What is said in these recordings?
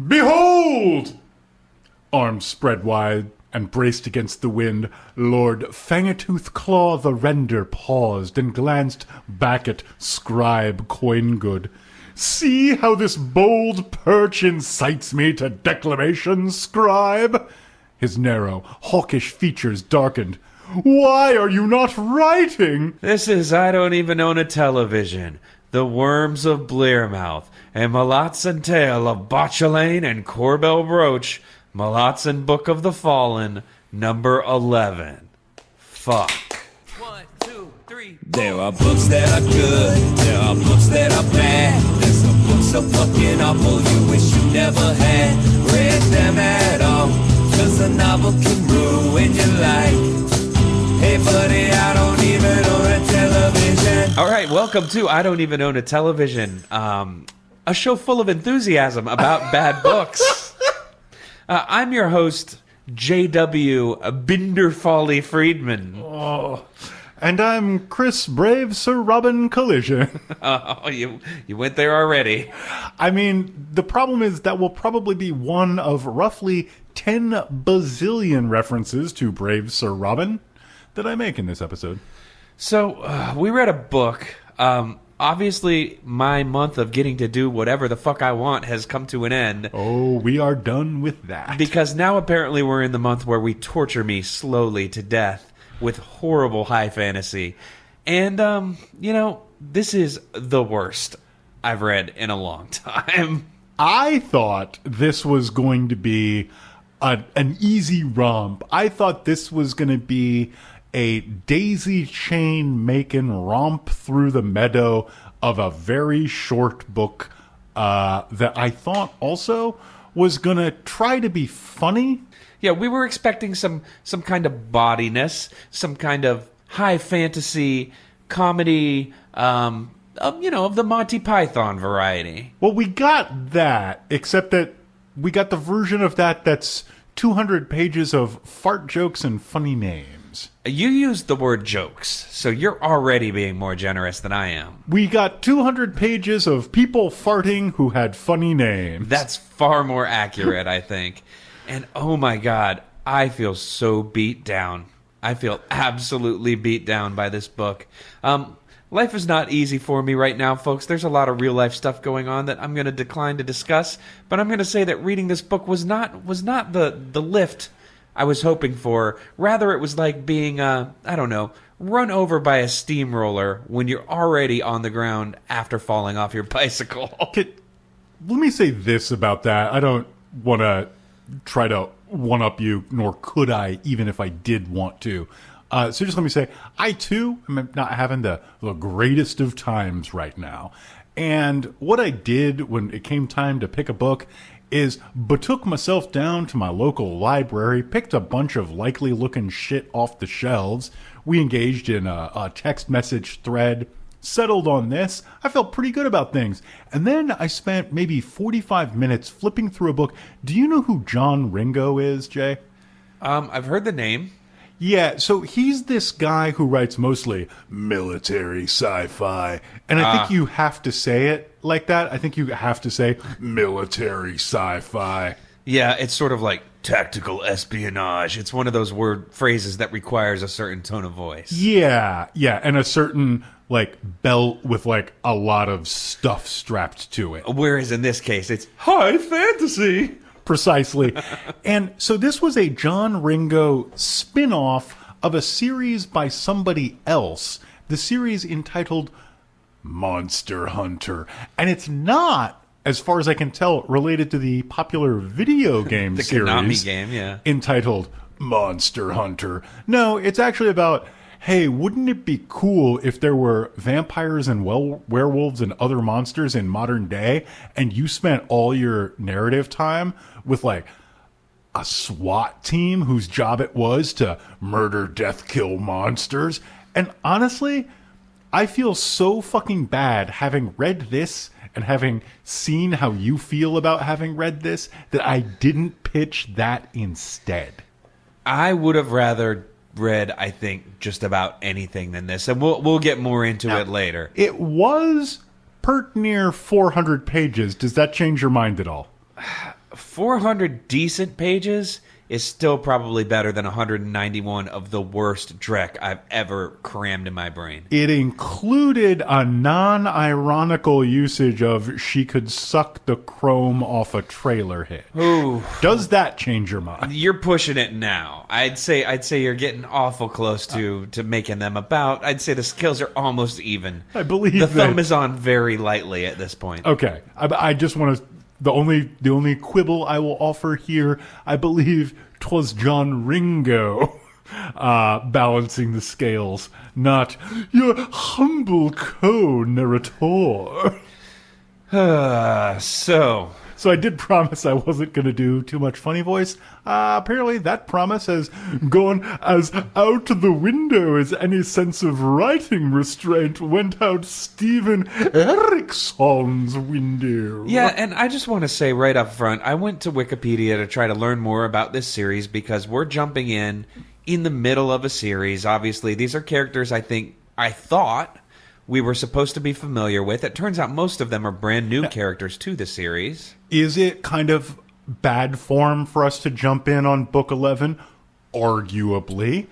Behold! Arms spread wide and braced against the wind, Lord Fangatooth Claw the Render paused and glanced back at Scribe Coingood. See how this bold perch incites me to declamation, Scribe? His narrow, hawkish features darkened. Why are you not writing? This is I Don't Even Own a Television, The Wurms of Blearmouth, a Malazan tale of Bauchelain and Korbal Broach, Malazan Book of the Fallen, number 11. Fuck. 1, 2, 3. There are books that are good, there are books that are bad. There's some books so fucking awful you wish you never had read them at all. Cause a novel can ruin your life. Hey buddy, I don't even own a television. All right, welcome to I Don't Even Own a Television, a show full of enthusiasm about bad books. I'm your host, J.W. Binderfolly Friedman. Oh, and I'm Chris Brave Sir Robin Collision. Oh, you went there already. I mean, the problem is that will probably be one of roughly 10 bazillion references to Brave Sir Robin that I make in this episode. So, we read a book. Obviously, my month of getting to do whatever the fuck I want has come to an end. Oh, we are done with that. Because now apparently we're in the month where we torture me slowly to death with horrible high fantasy. And, this is the worst I've read in a long time. I thought this was going to be an easy romp. I thought this was going to be a daisy chain making romp through the meadow of a very short book that I thought also was going to try to be funny. Yeah, we were expecting some kind of bodiness, some kind of high fantasy comedy, of the Monty Python variety. Well, we got that, except that we got the version of that that's 200 pages of fart jokes and funny names. You used the word jokes, so you're already being more generous than I am. We got 200 pages of people farting who had funny names. That's far more accurate, I think. And oh my god, I feel so beat down. I feel absolutely beat down by this book. Life is not easy for me right now, folks. There's a lot of real life stuff going on that I'm going to decline to discuss, but I'm going to say that reading this book was not the lift I was hoping for. Rather, it was like being, run over by a steamroller when you're already on the ground after falling off your bicycle. Let me say this about that. I don't want to try to one-up you, nor could I, even if I did want to. So just let me say, I too am not having the greatest of times right now. And what I did when it came time to pick a book is betook myself down to my local library, picked a bunch of likely looking shit off the shelves. We engaged in a text message thread, settled on this. I felt pretty good about things. And then I spent maybe 45 minutes flipping through a book. Do you know who John Ringo is, Jay? I've heard the name. Yeah, so he's this guy who writes mostly military sci-fi. And I think you have to say it like that. I think you have to say military sci-fi. Yeah, it's sort of like tactical espionage. It's one of those word phrases that requires a certain tone of voice. Yeah, and a certain belt with a lot of stuff strapped to it. Whereas in this case, it's high fantasy. Precisely. And so this was a John Ringo spin-off of a series by somebody else. The series entitled Monster Hunter. And it's not, as far as I can tell, related to the popular video game the series. Konami game, yeah. Entitled Monster Hunter. No, it's actually about, hey, wouldn't it be cool if there were vampires and werewolves and other monsters in modern day, and you spent all your narrative time with a SWAT team whose job it was to murder, death, kill monsters? And honestly, I feel so fucking bad having read this and having seen how you feel about having read this that I didn't pitch that instead. I would have rather read, I think, just about anything than this, and we'll get more into it later. It was pert near 400 pages. Does that change your mind at all? 400 decent pages is still probably better than 191 of the worst Drek I've ever crammed in my brain. It included a non-ironical usage of "she could suck the chrome off a trailer hitch." Ooh. Does that change your mind? You're pushing it now. I'd say you're getting awful close to making them about. I'd say the scales are almost even. I believe the thumb that. is on very lightly at this point. Okay, I just want to. The only quibble I will offer here, I believe 'twas John Ringo balancing the scales, not your humble co-narrator. So I did promise I wasn't going to do too much funny voice. Apparently that promise has gone as out the window as any sense of writing restraint went out Stephen Eriksson's window. Yeah, and I just want to say right up front, I went to Wikipedia to try to learn more about this series because we're jumping in the middle of a series. Obviously, these are characters I thought we were supposed to be familiar with. It turns out most of them are brand new characters to the series. Is it kind of bad form for us to jump in on Book 11? Arguably.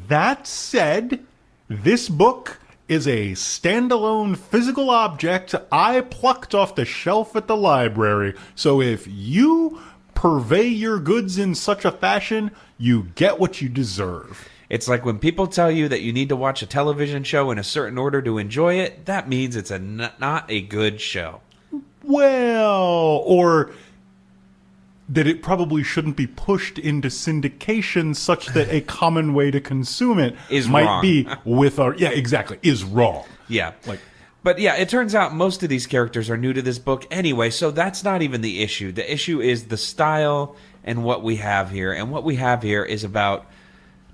That said, this book is a standalone physical object I plucked off the shelf at the library. So if you purvey your goods in such a fashion, you get what you deserve. It's like when people tell you that you need to watch a television show in a certain order to enjoy it, that means it's not a good show. Well, or that it probably shouldn't be pushed into syndication such that a common way to consume it might wrong. be with our... Yeah, exactly. Is wrong. Yeah. Like, but yeah, it turns out most of these characters are new to this book anyway, so that's not even the issue. The issue is the style and what we have here. And what we have here is about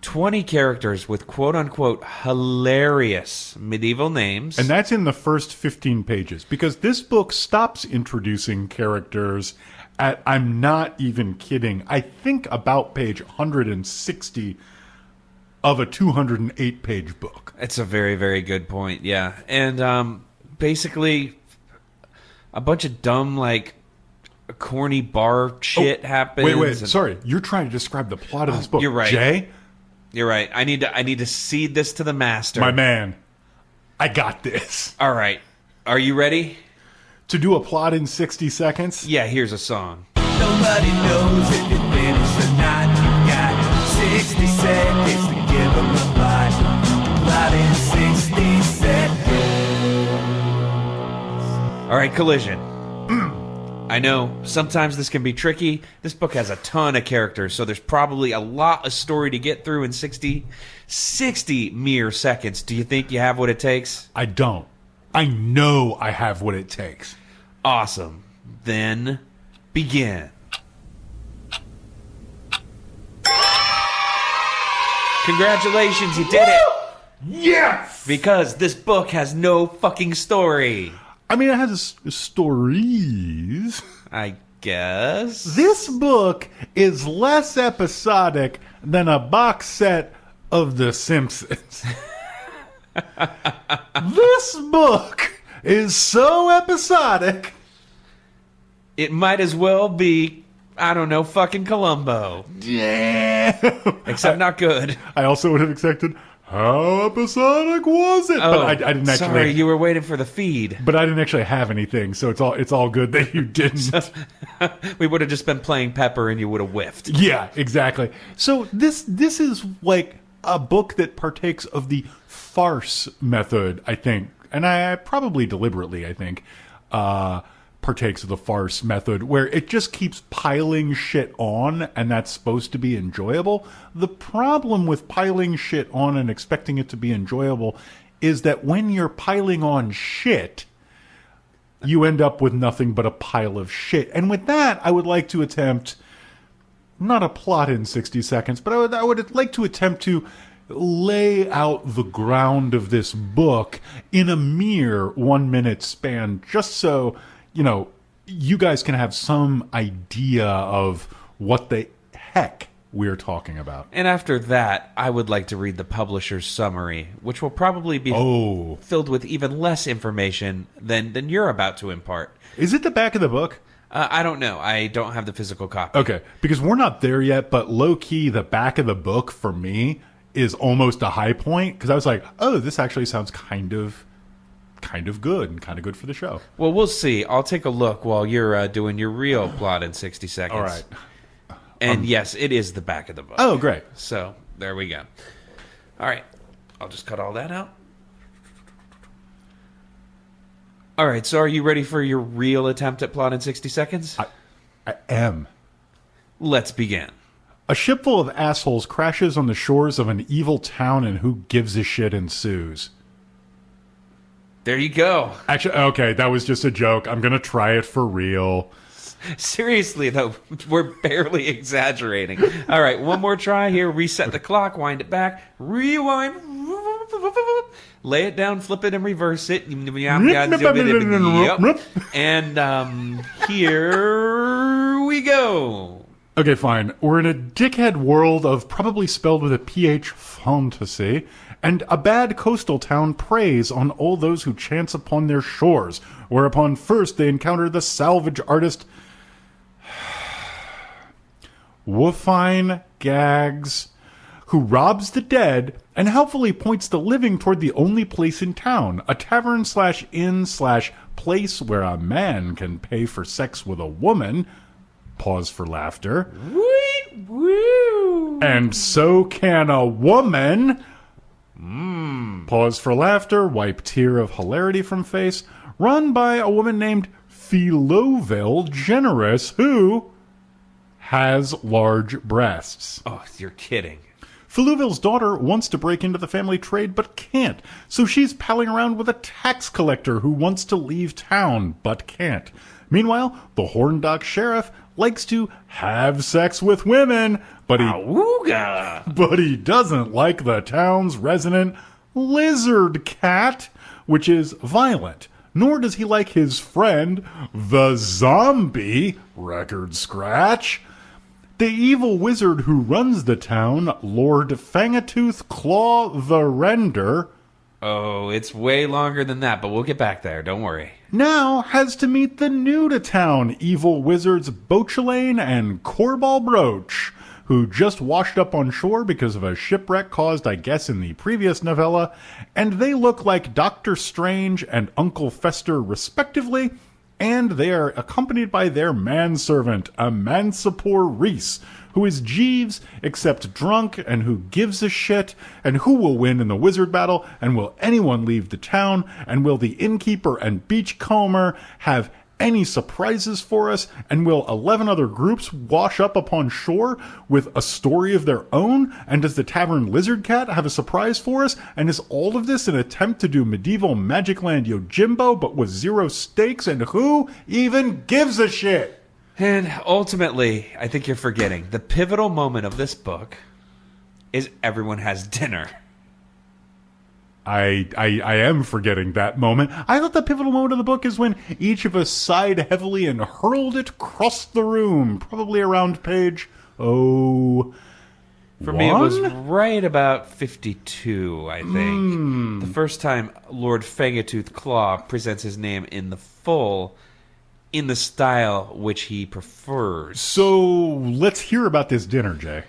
20 characters with quote-unquote hilarious medieval names. and that's in the first 15 pages, because this book stops introducing characters at, I'm not even kidding, I think about page 160 of a 208-page book. It's a very, very good point, yeah. And basically, a bunch of dumb, like, corny bar shit happens. Wait, sorry. You're trying to describe the plot of this book. You're right. Jay? You're right. I need to cede this to the master. My man, I got this. All right. Are you ready? To do a plot in 60 seconds? Yeah, here's a song. Nobody knows if you finish or not. You got 60 seconds to give them a plot. Plot in 60 seconds. All right, Collision. I know, sometimes this can be tricky. This book has a ton of characters, so there's probably a lot of story to get through in 60 mere seconds. Do you think you have what it takes? I don't. I know I have what it takes. Awesome. Then, begin. Congratulations, you did it! Yes! Because this book has no fucking story. I mean, it has stories. I guess. This book is less episodic than a box set of The Simpsons. This book is so episodic. It might as well be, I don't know, fucking Columbo. Yeah. Except not good. I also would have expected, how episodic was it? But I didn't actually. Sorry, you were waiting for the feed. But I didn't actually have anything, so it's all good that you didn't. We would have just been playing Pepper and you would have whiffed. Yeah, exactly. So this is like a book that partakes of the farce method, I think. And I probably deliberately, I think, partakes of the farce method, where it just keeps piling shit on, and that's supposed to be enjoyable. The problem with piling shit on and expecting it to be enjoyable is that when you're piling on shit, you end up with nothing but a pile of shit. And with that, I would like to attempt, not a plot in 60 seconds, but I would like to attempt to lay out the ground of this book in a mere 1 minute span, just so, you know, you guys can have some idea of what the heck we're talking about. And after that, I would like to read the publisher's summary, which will probably be filled with even less information than you're about to impart. Is it the back of the book? I don't know. I don't have the physical copy. Okay, because we're not there yet, but low-key, the back of the book, for me, is almost a high point, because I was like, oh, this actually sounds kind of good, and kind of good for the show. Well, we'll see. I'll take a look while you're doing your real plot in 60 seconds. All right. And yes, it is the back of the book. Oh, great. So, there we go. All right. I'll just cut all that out. All right, so are you ready for your real attempt at plot in 60 seconds? I am. Let's begin. A ship full of assholes crashes on the shores of an evil town, and who gives a shit ensues. There you go. Actually, okay, that was just a joke. I'm going to try it for real. Seriously, though, we're barely exaggerating. All right, one more try here. Reset the clock, wind it back, rewind, lay it down, flip it, and reverse it. And here we go. Okay, fine. We're in a dickhead world of probably spelled with a PH fantasy, and a bad coastal town preys on all those who chance upon their shores, whereupon first they encounter the salvage artist Woofine Gags, who robs the dead and helpfully points the living toward the only place in town, a tavern/inn/place where a man can pay for sex with a woman. Pause for laughter. Woo! And so can a woman. Pause for laughter. Wipe tear of hilarity from face. Run by a woman named Philoville Generous, who has large breasts. Oh, you're kidding. Philoville's daughter wants to break into the family trade but can't, so she's palling around with a tax collector who wants to leave town but can't. Meanwhile, the Horndock sheriff likes to have sex with women, but he doesn't like the town's resident lizard cat, which is violent. Nor does he like his friend, the zombie, record scratch. The evil wizard who runs the town, Lord Fangatooth Claw the Render, Oh, it's way longer than that, but we'll get back there. Don't worry. now has to meet the new-to-town evil wizards Bauchelain and Korbal Broach, who just washed up on shore because of a shipwreck caused, I guess, in the previous novella, and they look like Doctor Strange and Uncle Fester respectively, and they are accompanied by their manservant, Emancipor Reese, who is Jeeves, except drunk, and who gives a shit, and who will win in the wizard battle, and will anyone leave the town, and will the innkeeper and beachcomber have any surprises for us, and will 11 other groups wash up upon shore with a story of their own, and does the tavern lizard cat have a surprise for us, and is all of this an attempt to do medieval Magic Land Yojimbo but with zero stakes, and who even gives a shit? And ultimately, I think you're forgetting, the pivotal moment of this book is everyone has dinner. I am forgetting that moment. I thought the pivotal moment of the book is when each of us sighed heavily and hurled it across the room, probably around page, For me, it was right about 52, I think. The first time Lord Fangatooth Claw presents his name in the full, in the style which he prefers. So, let's hear about this dinner, Jay.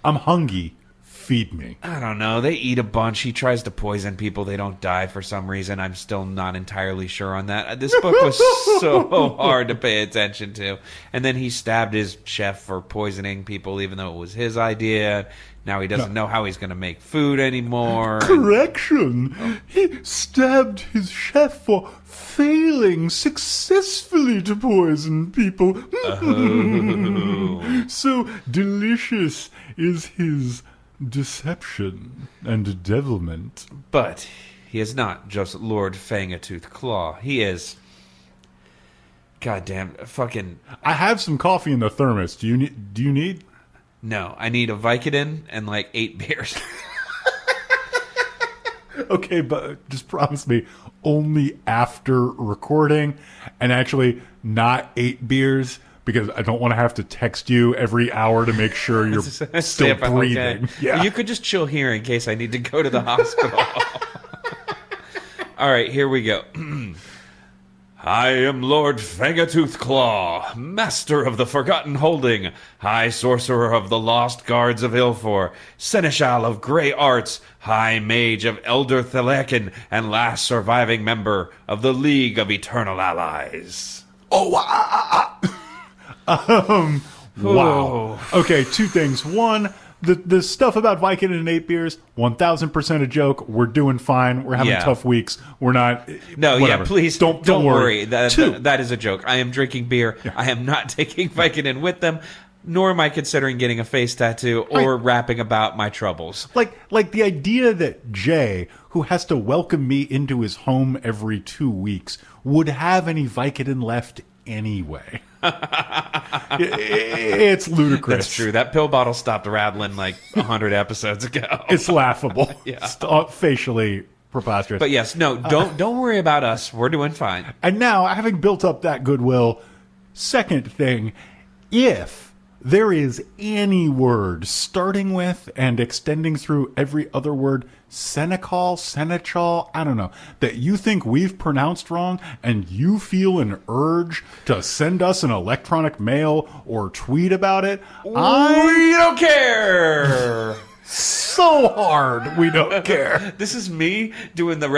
I'm hungry. Feed me. I don't know. They eat a bunch. He tries to poison people. They don't die for some reason. I'm still not entirely sure on that. This book was so hard to pay attention to. And then he stabbed his chef for poisoning people, even though it was his idea. Now he doesn't know how he's going to make food anymore. Correction. He stabbed his chef for failing successfully to poison people. So delicious is his deception and devilment. But he is not just Lord Fangatooth Claw. He is... Goddamn, fucking... I have some coffee in the thermos. Do you need? No, I need a Vicodin and like 8 beers. Okay, but just promise me only after recording, and actually not 8 beers, because I don't want to have to text you every hour to make sure you're still breathing. Okay. Yeah. You could just chill here in case I need to go to the hospital. All right, here we go. I am Lord Fangatooth Claw, Master of the Forgotten Holding, High Sorcerer of the Lost Guards of Ilfor, Seneschal of Grey Arts, High Mage of Elder Thalakin, and last surviving member of the League of Eternal Allies. Wow. Okay, two things. One, the stuff about Viking and 8 beers, 1,000% a joke. We're doing fine. We're having tough weeks. We're not. No, whatever. Please don't worry. Two. That is a joke. I am drinking beer. Yeah. I am not taking Vicodin with them, nor am I considering getting a face tattoo or rapping about my troubles. Like the idea that Jay, who has to welcome me into his home every 2 weeks, would have any Vicodin left anyway. It's ludicrous. That's true. That pill bottle stopped rattling like 100 episodes ago. It's laughable. Yeah. Facially preposterous. But yes, no, don't worry about us. We're doing fine. And now, having built up that goodwill, second thing, if there is any word starting with and extending through every other word, Senechal, I don't know, that you think we've pronounced wrong and you feel an urge to send us an electronic mail or tweet about it, We don't care. So hard we don't care. This is me doing the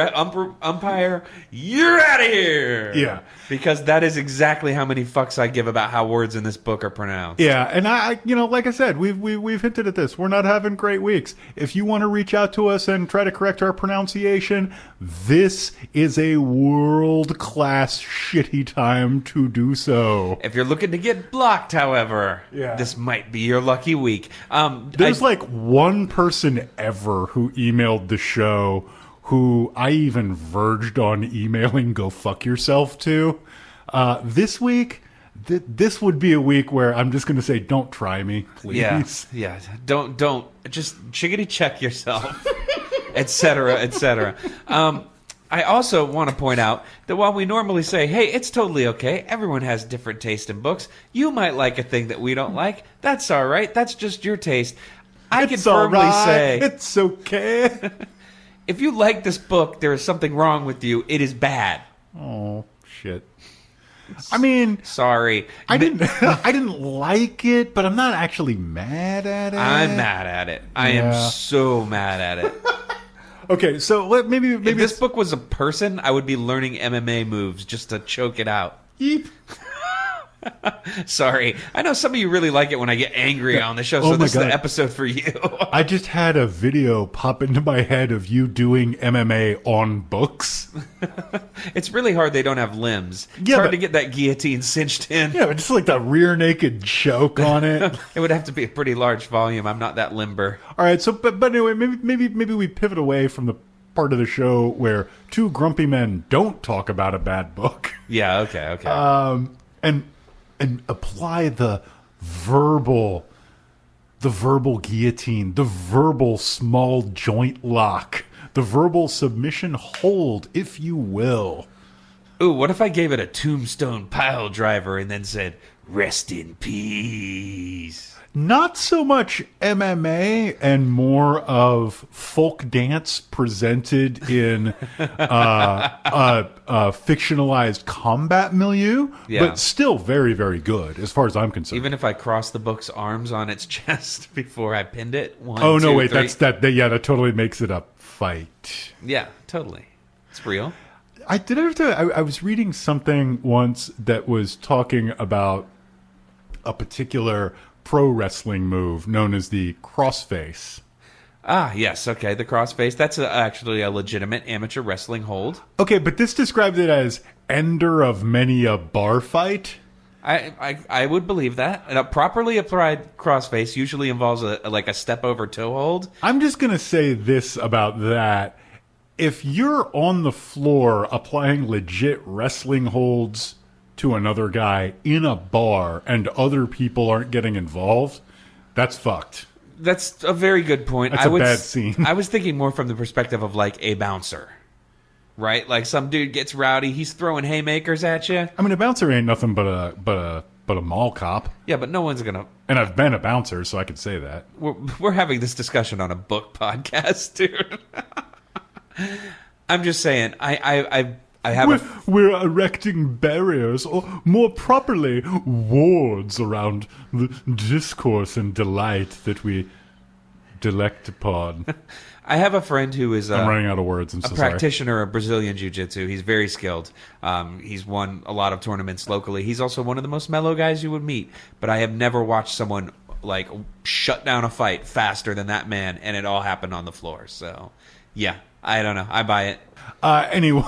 umpire. You're out of here. Yeah. Because that is exactly how many fucks I give about how words in this book are pronounced. Yeah, and I like I said, we've hinted at this. We're not having great weeks. If you want to reach out to us and try to correct our pronunciation, this is a world-class shitty time to do so. If you're looking to get blocked, however, this might be your lucky week. There's like one person ever who emailed the show who I even verged on emailing go fuck yourself to. This week, this would be a week where I'm just going to say, don't try me, please. Yeah. Don't. Just chickadee check yourself, etc., etc. I also want to point out that while we normally say, hey, it's totally okay, everyone has different taste in books. You might like a thing that we don't like. That's all right. That's just your taste. I can firmly say, it's okay. If you like this book, there is something wrong with you. It is bad. Oh, shit. I mean, sorry. I didn't like it, but I'm not actually mad at it. I'm mad at it. I am so mad at it. Okay, so maybe if this book was a person, I would be learning MMA moves just to choke it out. Yeep. Sorry. I know some of you really like it when I get angry on the show, so this is the episode for you. I just had a video pop into my head of you doing MMA on books. It's really hard they don't have limbs. It's hard to get that guillotine cinched in. Yeah, but just like the rear naked choke on it. It would have to be a pretty large volume. I'm not that limber. All right, so but anyway, maybe we pivot away from the part of the show where two grumpy men don't talk about a bad book. Yeah, okay. And apply the verbal guillotine, the verbal small joint lock, the verbal submission hold, if you will. Ooh, what if I gave it a tombstone pile driver and then said, rest in peace? Not so much MMA and more of folk dance presented in a fictionalized combat milieu, but still very, very good as far as I'm concerned. Even if I cross the book's arms on its chest before I pinned it? That totally makes it a fight. Yeah, totally. It's real. I was reading something once that was talking about a particular pro wrestling move known as the crossface. Ah, yes, okay, the crossface. That's actually a legitimate amateur wrestling hold. Okay, but this describes it as ender of many a bar fight. I would believe that. And a properly applied crossface usually involves a step over toe hold. I'm just going to say this about that. If you're on the floor applying legit wrestling holds to another guy in a bar and other people aren't getting involved, that's fucked. That's a very good point. That's a bad scene. I was thinking more from the perspective of like a bouncer, right? Like some dude gets rowdy, he's throwing haymakers at you. I mean, a bouncer ain't nothing but a mall cop. Yeah, but no one's gonna. And I've been a bouncer, so I could say that. We're having this discussion on a book podcast, dude. I'm just saying, I have We're erecting barriers, or more properly, wards around the discourse and delight that we delect upon. I have a friend who is I'm running out of words. I'm a so sorry. practitioner of Brazilian Jiu-Jitsu. He's very skilled. He's won a lot of tournaments locally. He's also one of the most mellow guys you would meet. But I have never watched someone like shut down a fight faster than that man, and it all happened on the floor. So, yeah, I don't know. I buy it. Anyway,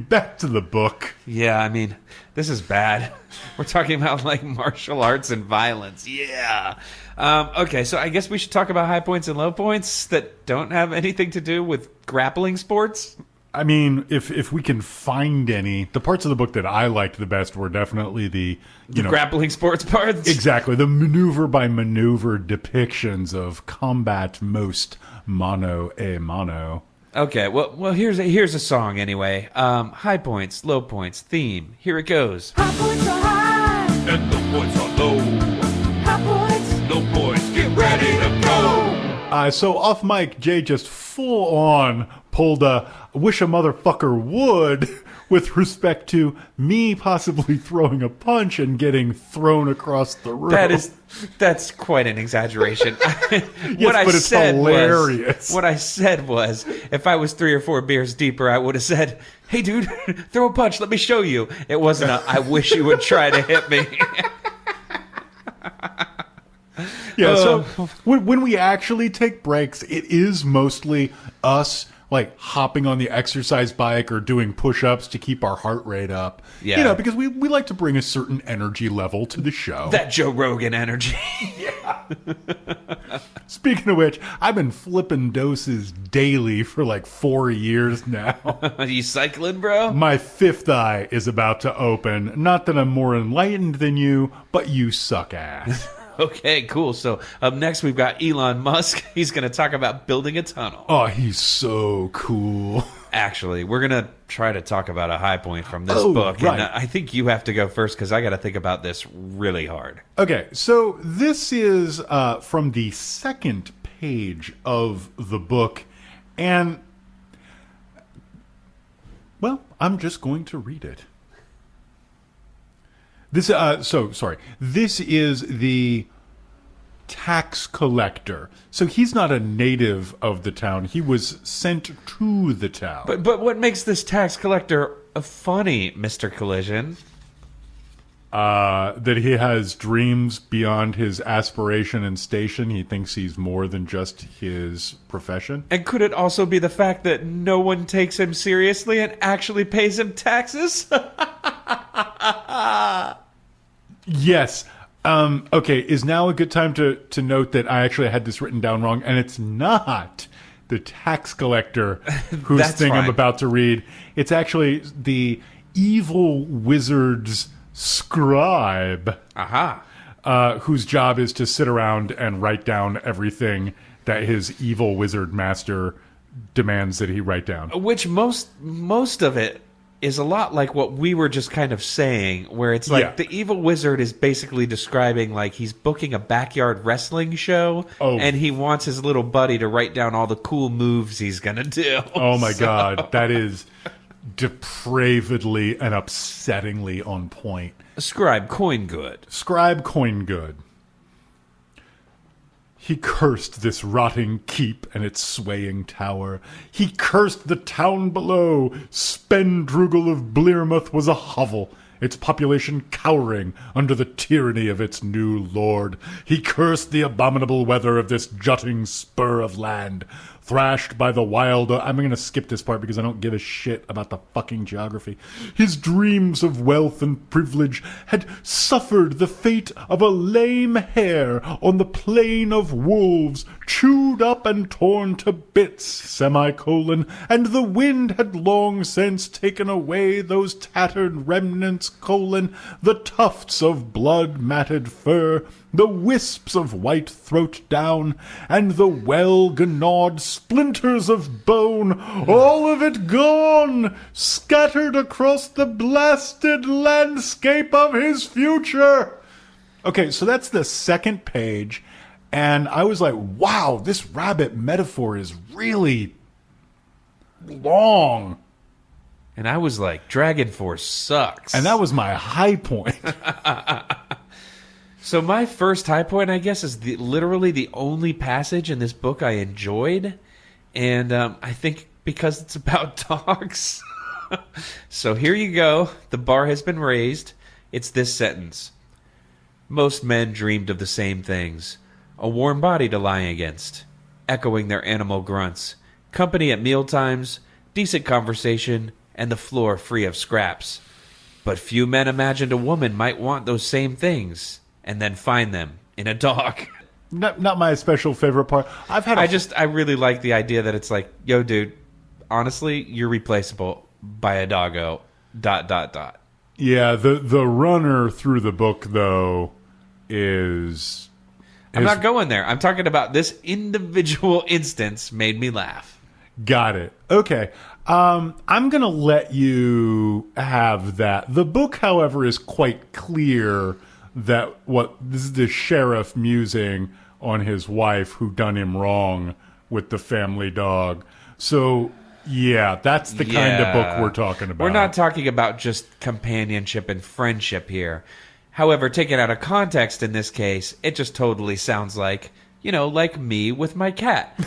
back to the book. Yeah, I mean, this is bad. We're talking about like martial arts and violence. Yeah. Okay, so I guess we should talk about high points and low points that don't have anything to do with grappling sports. I mean, if we can find any, the parts of the book that I liked the best were definitely the grappling sports parts. Exactly, the maneuver by maneuver depictions of combat most mano a mano. Okay, well here's a song anyway. High points, low points, theme. Here it goes. High points are high, and the points are low. High points, low points, get ready to go. So off mic, Jay just full on pulled a wish a motherfucker would with respect to me possibly throwing a punch and getting thrown across the room. That's quite an exaggeration. But it's hilarious. What I said was, if I was 3 or 4 beers deeper, I would have said, "Hey, dude, throw a punch. Let me show you." It wasn't a, "I wish you would try to hit me." Yeah, so when we actually take breaks, it is mostly us like hopping on the exercise bike or doing push-ups to keep our heart rate up. Yeah. Because we like to bring a certain energy level to the show. That Joe Rogan energy. Speaking of which, I've been flipping doses daily for like 4 years now. Are you cycling, bro? My 5th eye is about to open. Not that I'm more enlightened than you, but you suck ass. Okay, cool. So up next, we've got Elon Musk. He's going to talk about building a tunnel. Oh, he's so cool. Actually, we're going to try to talk about a high point from this book. Right. And I think you have to go first because I got to think about this really hard. Okay, so this is from the 2nd page of the book. And, well, I'm just going to read it. This This is the tax collector. So he's not a native of the town. He was sent to the town. But what makes this tax collector funny, Mr. Collision? That he has dreams beyond his aspiration and station. He thinks he's more than just his profession. And could it also be the fact that no one takes him seriously and actually pays him taxes? Yes. Okay, is now a good time to note that I actually had this written down wrong, and it's not the tax collector whose thing fine. I'm about to read. It's actually the evil wizard's scribe. Aha. Whose job is to sit around and write down everything that his evil wizard master demands that he write down. Which most of it is a lot like what we were just kind of saying, where it's like the evil wizard is basically describing like he's booking a backyard wrestling show, and he wants his little buddy to write down all the cool moves he's gonna do. Oh my God, that is depravedly and upsettingly on point. Scribe coin good. Scribe coin good. He cursed this rotting keep and its swaying tower. He cursed the town below. Spendrugal of Blearmouth was a hovel, its population cowering under the tyranny of its new lord. He cursed the abominable weather of this jutting spur of land, thrashed by the wild... I'm going to skip this part because I don't give a shit about the fucking geography. His dreams of wealth and privilege had suffered the fate of a lame hare on the plain of wolves, chewed up and torn to bits, semicolon, and the wind had long since taken away those tattered remnants, colon, the tufts of blood-matted fur, the wisps of white throat down, and the well-gnawed splinters of bone, all of it gone, scattered across the blasted landscape of his future. Okay, so that's the 2nd page, and I was like, wow, this rabbit metaphor is really long. And I was like, Dragon Force sucks. And that was my high point. So my first high point, I guess, is literally the only passage in this book I enjoyed. And I think because it's about dogs. So here you go. The bar has been raised. It's this sentence. Most men dreamed of the same things. A warm body to lie against. Echoing their animal grunts. Company at mealtimes. Decent conversation. And the floor free of scraps. But few men imagined a woman might want those same things. And then find them in a dog. Not my special favorite part. I really like the idea that it's like, yo, dude, honestly, you're replaceable by a doggo. ... Yeah, the runner through the book though is. I'm not going there. I'm talking about this individual instance made me laugh. Got it. Okay. I'm going to let you have that. The book, however, is quite clear that this is the sheriff musing on his wife who done him wrong with the family dog. So, yeah, that's the kind of book we're talking about. We're not talking about just companionship and friendship here. However, taken out of context in this case, it just totally sounds like, like me with my cat.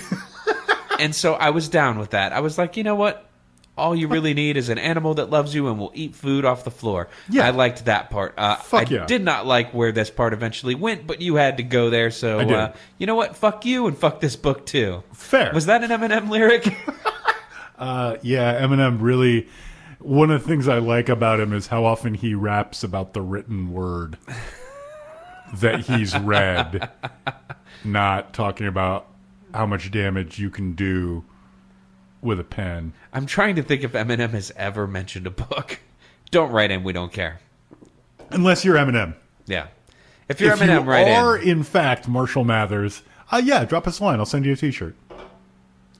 And so I was down with that. I was like, you know what? All you really need is an animal that loves you and will eat food off the floor. Yeah. I liked that part. I did not like where this part eventually went, but you had to go there. So, you know what? Fuck you and fuck this book too. Fair. Was that an Eminem lyric? Yeah, Eminem really... One of the things I like about him is how often he raps about the written word that he's read, not talking about how much damage you can do with a pen. I'm trying to think if Eminem has ever mentioned a book. Don't write in. We don't care. Unless you're Eminem. Yeah. If you're Eminem, write in. If you are, in fact, Marshall Mathers, drop us a line. I'll send you a T-shirt.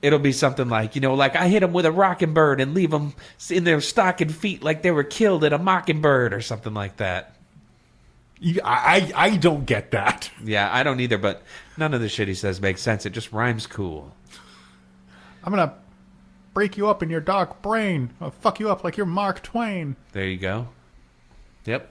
It'll be something like, I hit them with a rocking bird and leave them in their stocking feet like they were killed at a mockingbird or something like that. I don't get that. Yeah, I don't either, but none of the shit he says makes sense. It just rhymes cool. I'm going to break you up in your dark brain. I'll fuck you up like you're Mark Twain. There you go. Yep.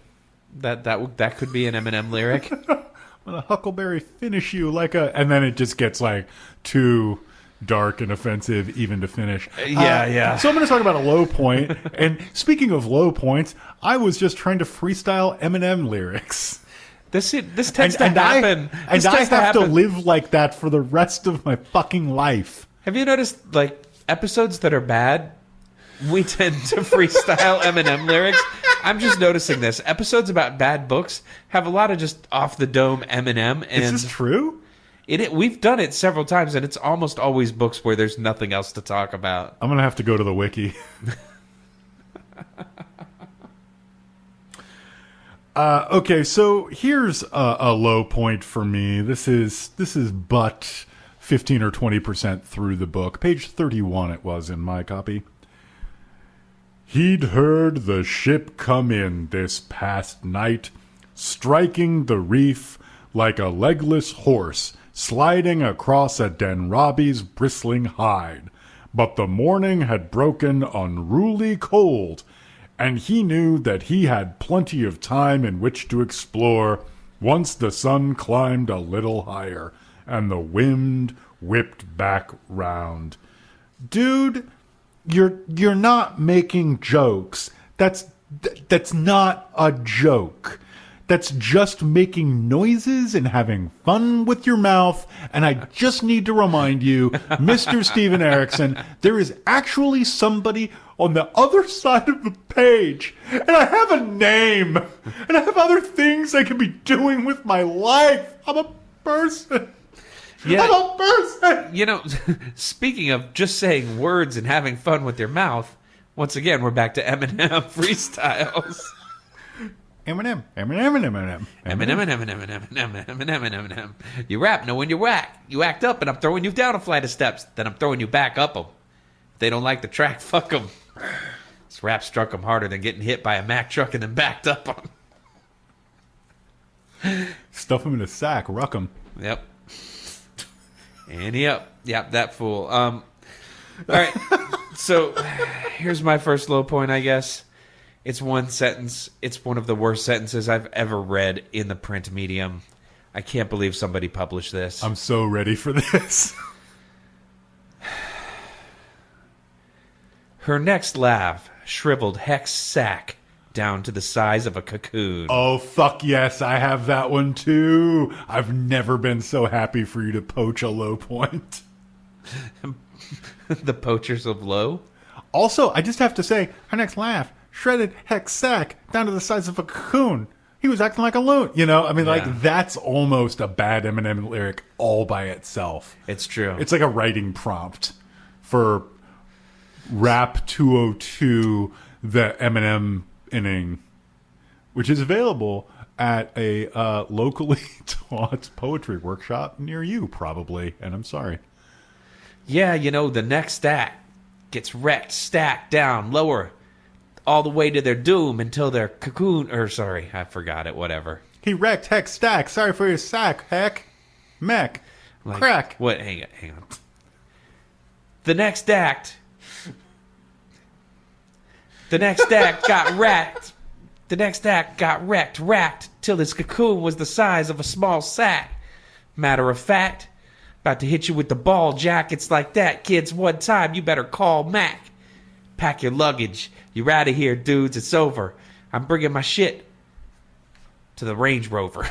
That could be an Eminem lyric. I'm going to huckleberry finish you like a... And then it just gets like too... dark and offensive even to finish. Yeah. So I'm going to talk about a low point. And speaking of low points, I was just trying to freestyle Eminem lyrics. This tends to happen. I have to live like that for the rest of my fucking life. Have you noticed, like, episodes that are bad, we tend to freestyle Eminem lyrics? I'm just noticing this. Episodes about bad books have a lot of just off-the-dome Eminem. And is this true? We've done it several times, and it's almost always books where there's nothing else to talk about. I'm going to have to go to the wiki. Okay, so here's a low point for me. This is but 15 or 20% through the book. Page 31 it was in my copy. He'd heard the ship come in this past night, striking the reef like a legless horse, sliding across a Denrabi's bristling hide. But the morning had broken unruly cold, and he knew that he had plenty of time in which to explore once the sun climbed a little higher and the wind whipped back round. Dude, you're not making jokes. That's not a joke. That's just making noises and having fun with your mouth. And I just need to remind you, Mr. Steven Erickson, there is actually somebody on the other side of the page. And I have a name. And I have other things I can be doing with my life. I'm a person. Yeah, I'm a person. Speaking of just saying words and having fun with your mouth, once again, we're back to Eminem freestyles. Eminem. You rap, know when you whack. You act up, and I'm throwing you down a flight of steps. Then I'm throwing you back up them. If they don't like the track, fuck them. This rap struck them harder than getting hit by a Mack truck and then backed up on them. Stuff him in a sack, ruck him. Yep. And yep, that fool. All right. So, here's my first low point, I guess. It's one sentence. It's one of the worst sentences I've ever read in the print medium. I can't believe somebody published this. I'm so ready for this. Her next laugh shriveled Heck's sack down to the size of a cocoon. Oh, fuck yes, I have that one too. I've never been so happy for you to poach a low point. The poachers of low? Also, I just have to say, her next laugh shredded Heck's sack down to the size of a cocoon. He was acting like a loon, you know? I mean, Yeah. like, that's almost a bad Eminem lyric all by itself. It's true. It's like a writing prompt for Rap 202, the Eminem inning, which is available at a locally taught poetry workshop near you, probably. And I'm sorry. Yeah, you know, the next stack gets wrecked, stacked down, lower, all the way to their doom until their cocoon, or sorry, I forgot it, whatever. He wrecked Heck Stack. Sorry for your sack, Heck. Mech. Like, Crack. What? Hang on. The next act got wrecked. The next act got racked, till his cocoon was the size of a small sack. Matter of fact, about to hit you with the ball jackets like that, kids. One time, you better call Mac. Pack your luggage. You're out of here, dudes. It's over. I'm bringing my shit to the Range Rover.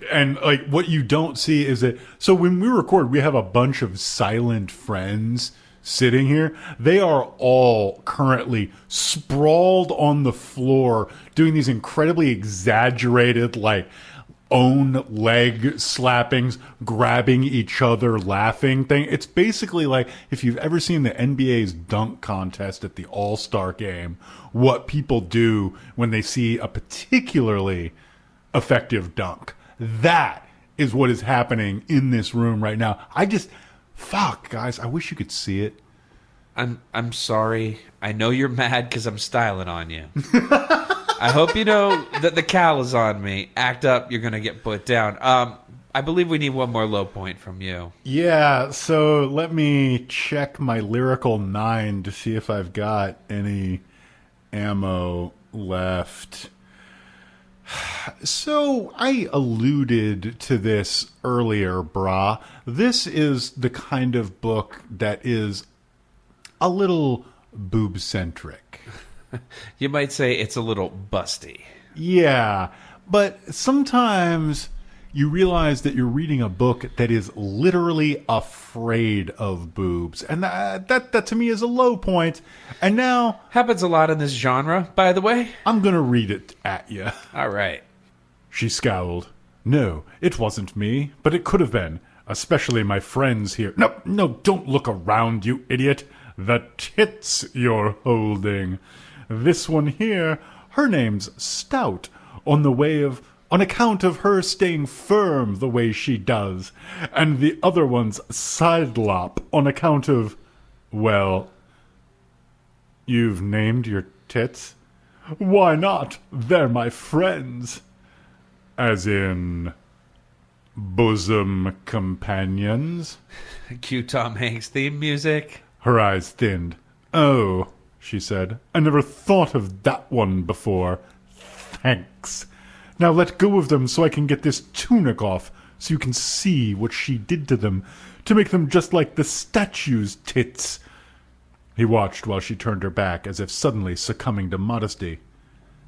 And like what you don't see is that so when we record, we have a bunch of silent friends sitting here. They are all currently sprawled on the floor doing these incredibly exaggerated like own leg slappings, grabbing each other, laughing thing. It's basically like if you've ever seen the NBA's dunk contest at the All-Star game, what people do when they see a particularly effective dunk. That is what is happening in this room right now. Fuck, guys, I wish you could see it. I'm sorry. I know you're mad because I'm styling on you. I hope you know that the cowl is on me. Act up, you're going to get put down. I believe we need one more low point from you. Yeah, so let me check my lyrical 9 to see if I've got any ammo left. So I alluded to this earlier, brah. This is the kind of book that is a little boob-centric. You might say it's a little busty. Yeah, but sometimes you realize that you're reading a book that is literally afraid of boobs. And that to me is a low point. And now Happens a lot in this genre, by the way. I'm going to read it at you. All right. She scowled. No, it wasn't me, but it could have been. Especially my friends here. No, don't look around, you idiot. The tits you're holding. This one here, her name's Stout, on account of her staying firm the way she does. And the other one's Sidelop, on account of, well, you've named your tits? Why not? They're my friends. As in, bosom companions? Cue Tom Hanks theme music. Her eyes thinned. Oh, she said. I never thought of that one before. Thanks. Now let go of them so I can get this tunic off, so you can see what she did to them, to make them just like the statue's tits. He watched while she turned her back, as if suddenly succumbing to modesty.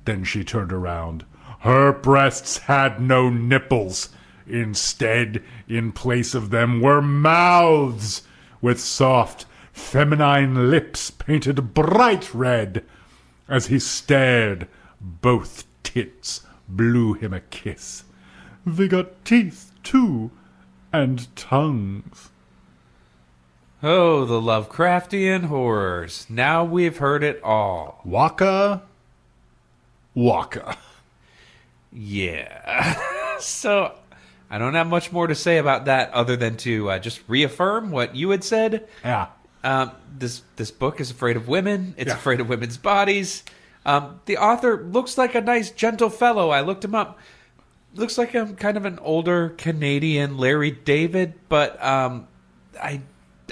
Then she turned around. Her breasts had no nipples. Instead, in place of them were mouths, with soft, feminine lips painted bright red. As he stared, both tits blew him a kiss. They got teeth, too, and tongues. Oh, the Lovecraftian horrors. Now we've heard it all. Waka. Waka. Yeah. So, I don't have much more to say about that other than to just reaffirm what you had said. Yeah. This book is afraid of women. It's Yeah. afraid of women's bodies. The author looks like a nice, gentle fellow. I looked him up. Looks like I'm kind of an older Canadian Larry David, but I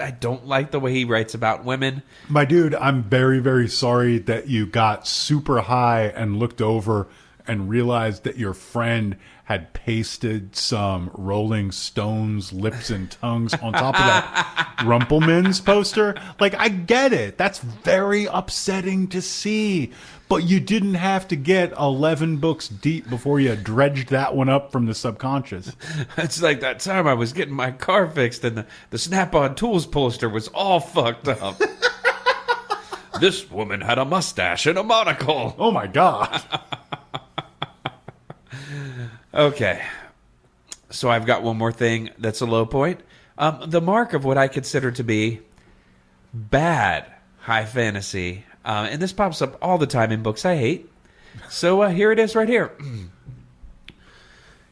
I don't like the way he writes about women. My dude, I'm very, very sorry that you got super high and looked over and realized that your friend had pasted some Rolling Stones lips and tongues on top of that Rumpelmans poster. Like, I get it. That's very upsetting to see. But you didn't have to get 11 books deep before you dredged that one up from the subconscious. It's like that time I was getting my car fixed and the Snap-on Tools poster was all fucked up. This woman had a mustache and a monocle. Oh, my God. Okay, so I've got one more thing that's a low point. The mark of what I consider to be bad high fantasy. And this pops up all the time in books I hate. So here it is right here.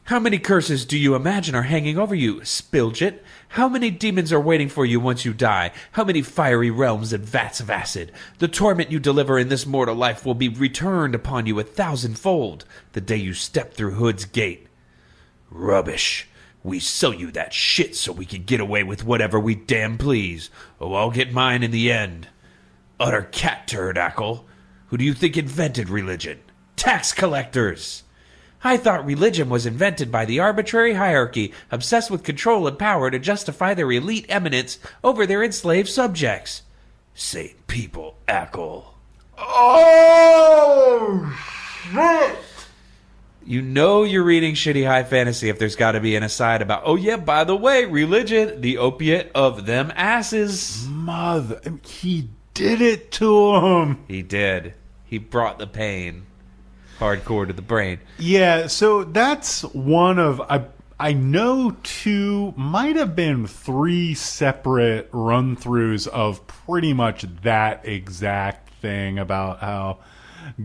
How many curses do you imagine are hanging over you, Spilgit? How many demons are waiting for you once you die? How many fiery realms and vats of acid? The torment you deliver in this mortal life will be returned upon you 1,000-fold the day you step through Hood's gate. Rubbish. We sell you that shit so we can get away with whatever we damn please. Oh, I'll get mine in the end. Utter cat turdackle. Who do you think invented religion? Tax collectors! I thought religion was invented by the arbitrary hierarchy obsessed with control and power to justify their elite eminence over their enslaved subjects. Saint people, Ackle. Oh, shit. You know you're reading shitty high fantasy if there's got to be an aside about, oh yeah, by the way, religion, the opiate of them asses. Mother, he did it to him. He did. He brought the pain hardcore to the brain. Yeah, so that's one of I know two, might have been three separate run-throughs of pretty much that exact thing about how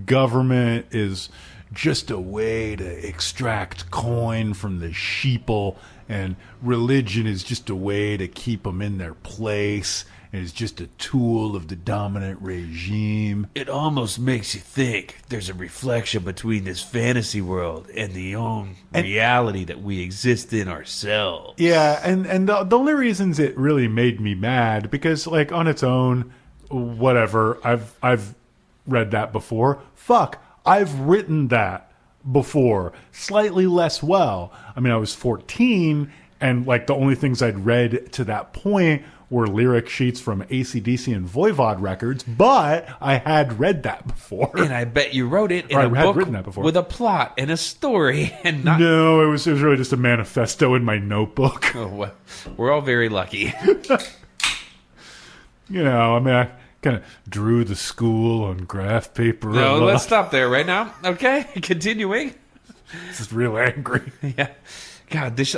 government is just a way to extract coin from the sheeple, and religion is just a way to keep them in their place. It's just a tool of the dominant regime. It almost makes you think there's a reflection between this fantasy world and the own reality that we exist in ourselves. Yeah, and the only reasons it really made me mad, because like on its own, whatever, I've read that before. Fuck, I've written that before, slightly less well. I mean, I was 14, and like the only things I'd read to that point were lyric sheets from AC/DC and Voivod records, but I had read that before. And I bet you wrote it in Or a I had book written that before. with a plot and a story, and not. No, it was really just a manifesto in my notebook. Oh, well, we're all very lucky. You know, I mean, I kind of drew the school on graph paper. No, let's stop there right now. Okay, continuing. This is real angry. Yeah, God, this.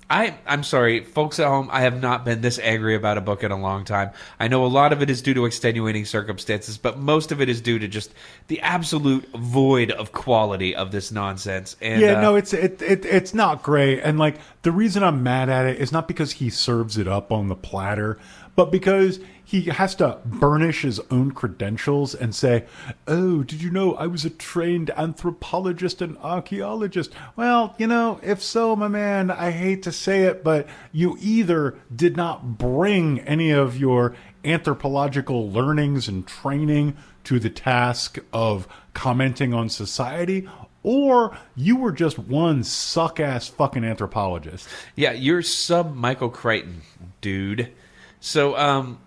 I'm sorry, folks at home, I have not been this angry about a book in a long time. I know a lot of it is due to extenuating circumstances, but most of it is due to just the absolute void of quality of this nonsense. And, yeah, no, it's not great. And like the reason I'm mad at it is not because he serves it up on the platter, but because he has to burnish his own credentials and say, oh, did you know I was a trained anthropologist and archaeologist? Well, you know, if so, my man, I hate to say it, but you either did not bring any of your anthropological learnings and training to the task of commenting on society, or you were just one suck-ass fucking anthropologist. Yeah, you're sub-Michael Crichton, dude. So,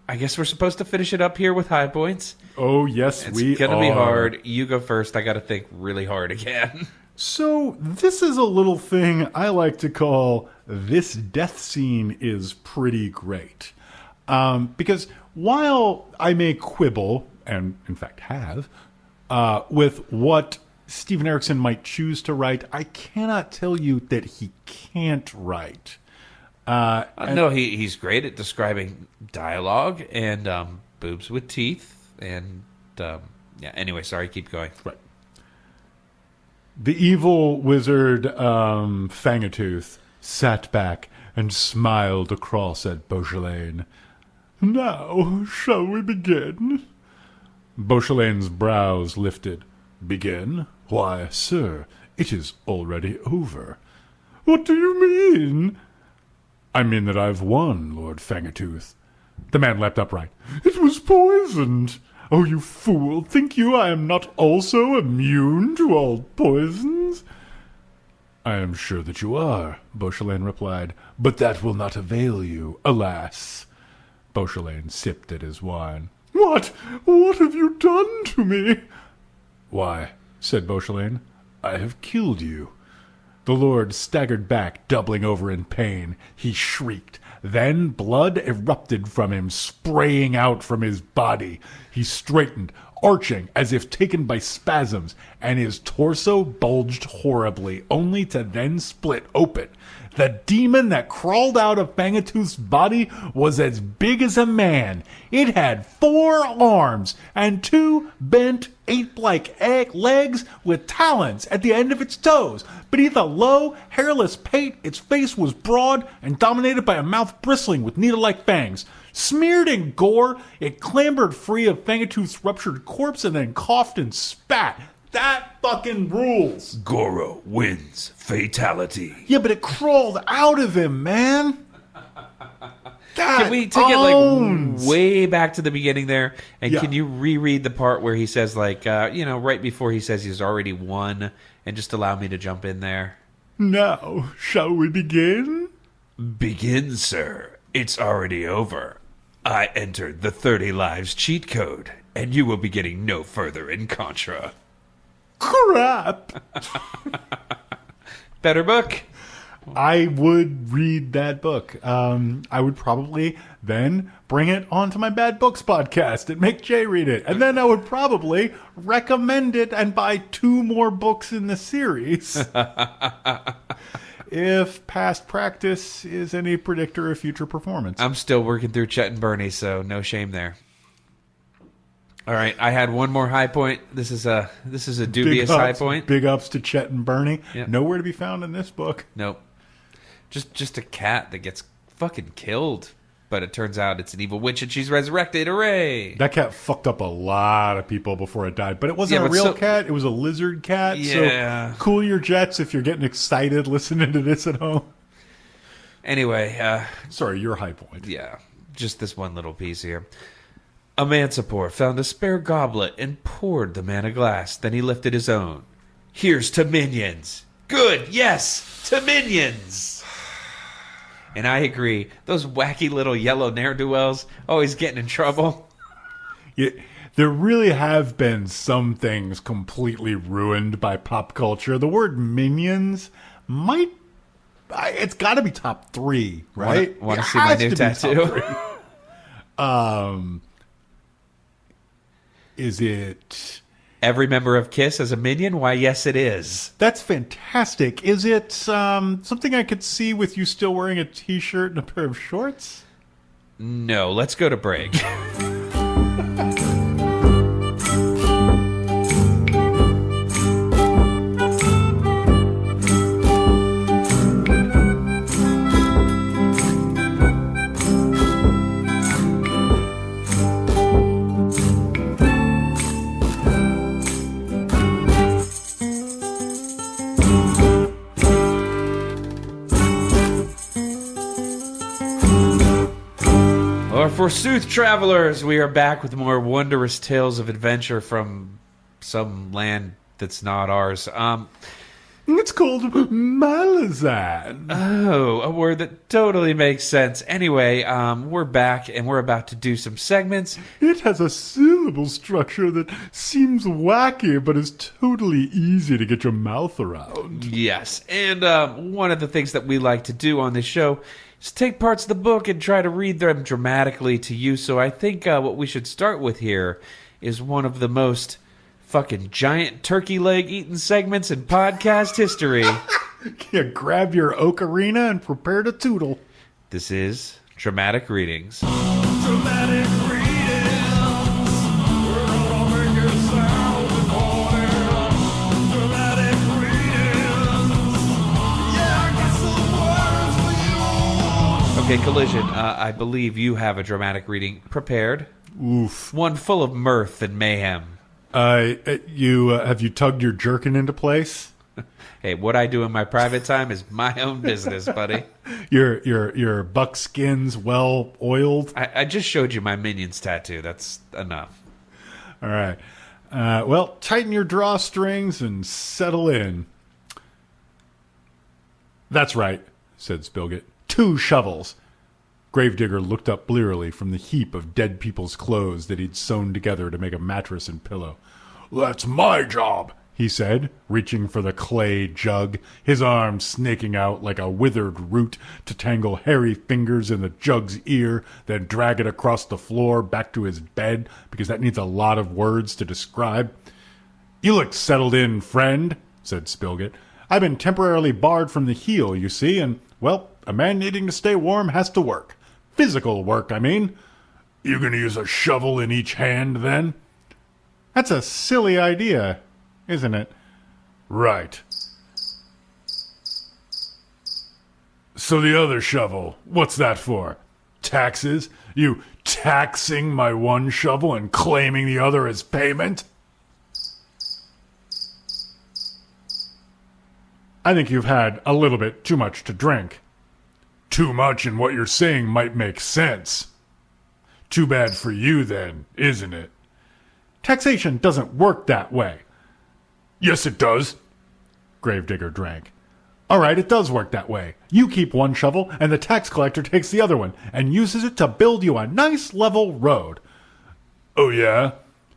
I guess we're supposed to finish it up here with high points. Oh, yes, we are. It's going to be hard. You go first. I got to think really hard again. So, this is a little thing I like to call this death scene is pretty great. Because while I may quibble, and in fact have, with what Stephen Erickson might choose to write, I cannot tell you that he can't write. No, he's great at describing dialogue and boobs with teeth. And, yeah, anyway, sorry, keep going. Right. The evil wizard Fangatooth sat back and smiled across at Bauchelain. Now, shall we begin? Bauchelain's brows lifted. Begin? Why, sir, it is already over. What do you mean? I mean that I've won, Lord Fangatooth. The man leapt upright. It was poisoned. Oh, you fool, think you I am not also immune to all poisons? I am sure that you are, Bauchelain replied, but that will not avail you, alas. Bauchelain sipped at his wine. What have you done to me? Why, said Bauchelain, I have killed you. The lord staggered back, doubling over in pain. He shrieked. Then blood erupted from him, spraying out from his body. He straightened, arching as if taken by spasms, and his torso bulged horribly, only to then split open. The demon that crawled out of Fangatooth's body was as big as a man. It had 4 arms and 2 bent ape-like legs with talons at the end of its toes. Beneath a low, hairless pate, its face was broad and dominated by a mouth bristling with needle-like fangs. Smeared in gore, it clambered free of Fangatooth's ruptured corpse and then coughed and spat. That fucking rules. Goro wins. Fatality. Yeah, but it crawled out of him, man. Can we take it like way back to the beginning there? And can you reread the part where he says right before he says he's already won, and just allow me to jump in there? Now, shall we begin? Begin, sir. It's already over. I entered the 30 lives cheat code, and you will be getting no further in Contra. Crap. Better book. I would read that book. I would probably then bring it onto my Bad Books podcast and make Jay read it. And then I would probably recommend it and buy 2 more books in the series. If past practice is any predictor of future performance. I'm still working through Chet and Bernie, so no shame there. All right, I had one more high point. This is a dubious high point. Big ups to Chet and Bernie. Yep. Nowhere to be found in this book. Nope. Just a cat that gets fucking killed, but it turns out it's an evil witch and she's resurrected. Hooray! That cat fucked up a lot of people before it died, but it wasn't a real cat. It was a lizard cat. Yeah. So cool your jets if you're getting excited listening to this at home. Anyway, sorry, your high point. Yeah, just this one little piece here. Emancipor found a spare goblet and poured the man a glass. Then he lifted his own. Here's to minions. Good, yes, to minions. And I agree. Those wacky little yellow ne'er-do-wells always getting in trouble. Yeah, there really have been some things completely ruined by pop culture. The word minions might... It's got to be top 3, right? Want to see my new tattoo? Is it... Every member of KISS as a minion? Why, yes, it is. That's fantastic. Is it something I could see with you still wearing a t-shirt and a pair of shorts? No, let's go to break. Forsooth, travelers, we are back with more wondrous tales of adventure from some land that's not ours. It's called Malazan. Oh, a word that totally makes sense. Anyway, we're back and we're about to do some segments. It has a syllable structure that seems wacky, but is totally easy to get your mouth around. Yes, and one of the things that we like to do on this show is take parts of the book and try to read them dramatically to you. So I think what we should start with here is one of the most fucking giant turkey leg eating segments in podcast history. Yeah, grab your ocarina and prepare to tootle. This is Dramatic Readings. Dramatic readings. We're gonna make it sound important. Dramatic readings. Yeah, I got some words for you. Okay, Collision, I believe you have a dramatic reading prepared. Oof. One full of mirth and mayhem. Have you tugged your jerkin into place? Hey, what I do in my private time is my own business, buddy. Your buckskin's well oiled. I just showed you my Minions tattoo. That's enough. All right. Well, tighten your drawstrings and settle in. That's right, said Spilgit. 2 shovels. Gravedigger looked up blearily from the heap of dead people's clothes that he'd sewn together to make a mattress and pillow. That's my job, he said, reaching for the clay jug, his arm snaking out like a withered root to tangle hairy fingers in the jug's ear, then drag it across the floor back to his bed, because that needs a lot of words to describe. You look settled in, friend, said Spilgit. I've been temporarily barred from the heel, you see, and, well, a man needing to stay warm has to work. Physical work, I mean. You gonna use a shovel in each hand, then? That's a silly idea, isn't it? Right. So the other shovel, what's that for? Taxes? You taxing my one shovel and claiming the other as payment? I think you've had a little bit too much to drink. Too much in what you're saying might make sense. Too bad for you, then, isn't it? Taxation doesn't work that way. Yes, it does. Gravedigger drank. All right, it does work that way. You keep one shovel, and the tax collector takes the other one, and uses it to build you a nice level road. Oh, yeah?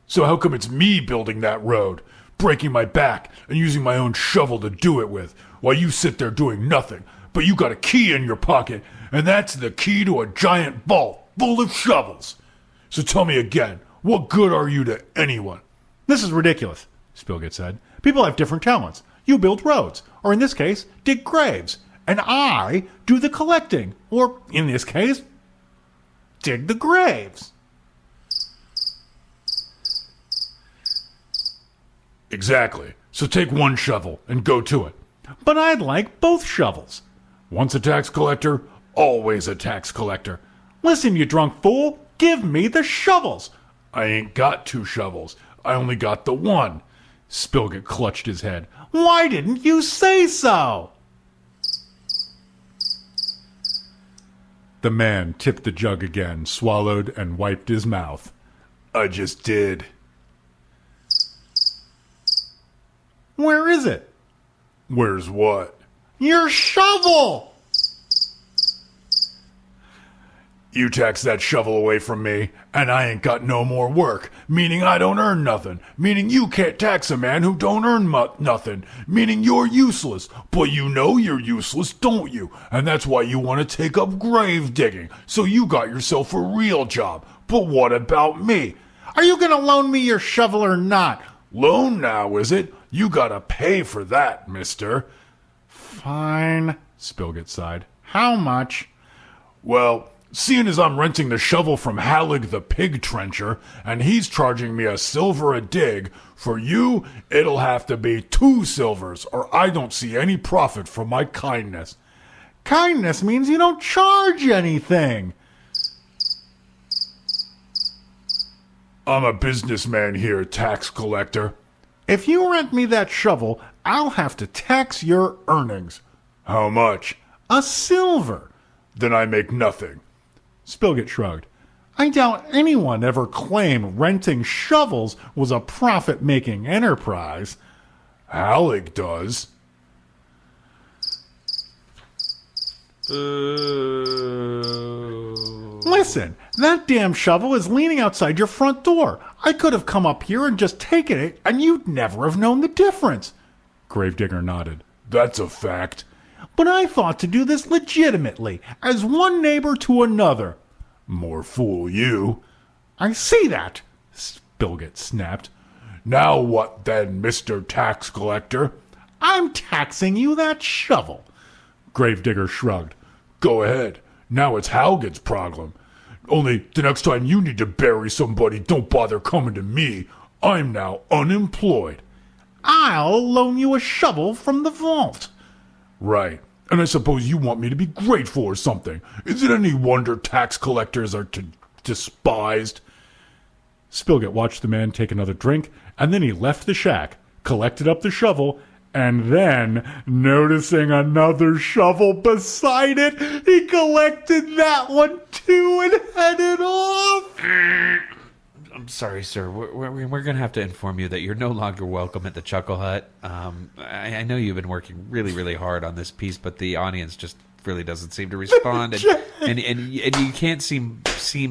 So how come it's me building that road, breaking my back, and using my own shovel to do it with, while you sit there doing nothing? But you got a key in your pocket, and that's the key to a giant vault full of shovels. So tell me again, what good are you to anyone? This is ridiculous, Spilgit said. People have different talents. You build roads, or in this case, dig graves, and I do the collecting, or in this case, dig the graves. Exactly. So take one shovel and go to it. But I'd like both shovels. Once a tax collector, always a tax collector. Listen, you drunk fool, give me the shovels. I ain't got 2 shovels. I only got the one. Spilgit clutched his head. Why didn't you say so? The man tipped the jug again, swallowed, and wiped his mouth. I just did. Where is it? Where's what? Your shovel! You tax that shovel away from me, and I ain't got no more work, meaning I don't earn nothing, meaning you can't tax a man who don't earn nothing, meaning you're useless. But you know you're useless, don't you? And that's why you want to take up grave digging, so you got yourself a real job. But what about me? Are you gonna loan me your shovel or not? Loan now, is it? You gotta pay for that, mister. Fine, Spilgit sighed. How much? Well, seeing as I'm renting the shovel from Hallig the pig trencher, and he's charging me $1 a dig, for you, it'll have to be 2 silvers, or I don't see any profit from my kindness. Kindness means you don't charge anything. I'm a businessman here, tax collector. If you rent me that shovel, I'll have to tax your earnings. How much? $1. Then I make nothing. Spilgit shrugged. I doubt anyone ever claimed renting shovels was a profit-making enterprise. Hallig does. Listen, that damn shovel is leaning outside your front door. I could have come up here and just taken it, and you'd never have known the difference. Gravedigger nodded. That's a fact. But I thought to do this legitimately, as one neighbor to another. More fool you. I see that, Spilgit snapped. Now what then, Mr. Tax Collector? I'm taxing you that shovel. Gravedigger shrugged. Go ahead. Now it's Halgit's problem. Only the next time you need to bury somebody, don't bother coming to me. I'm now unemployed. I'll loan you a shovel from the vault. Right. And I suppose you want me to be grateful or something. Is it any wonder tax collectors are despised? Spilgit watched the man take another drink, and then he left the shack, collected up the shovel, And then, noticing another shovel beside it, he collected that one too and headed off. I'm sorry, sir. We're going to have to inform you that you're no longer welcome at the Chuckle Hut. I know you've been working really, really hard on this piece, but the audience just really doesn't seem to respond, and you can't seem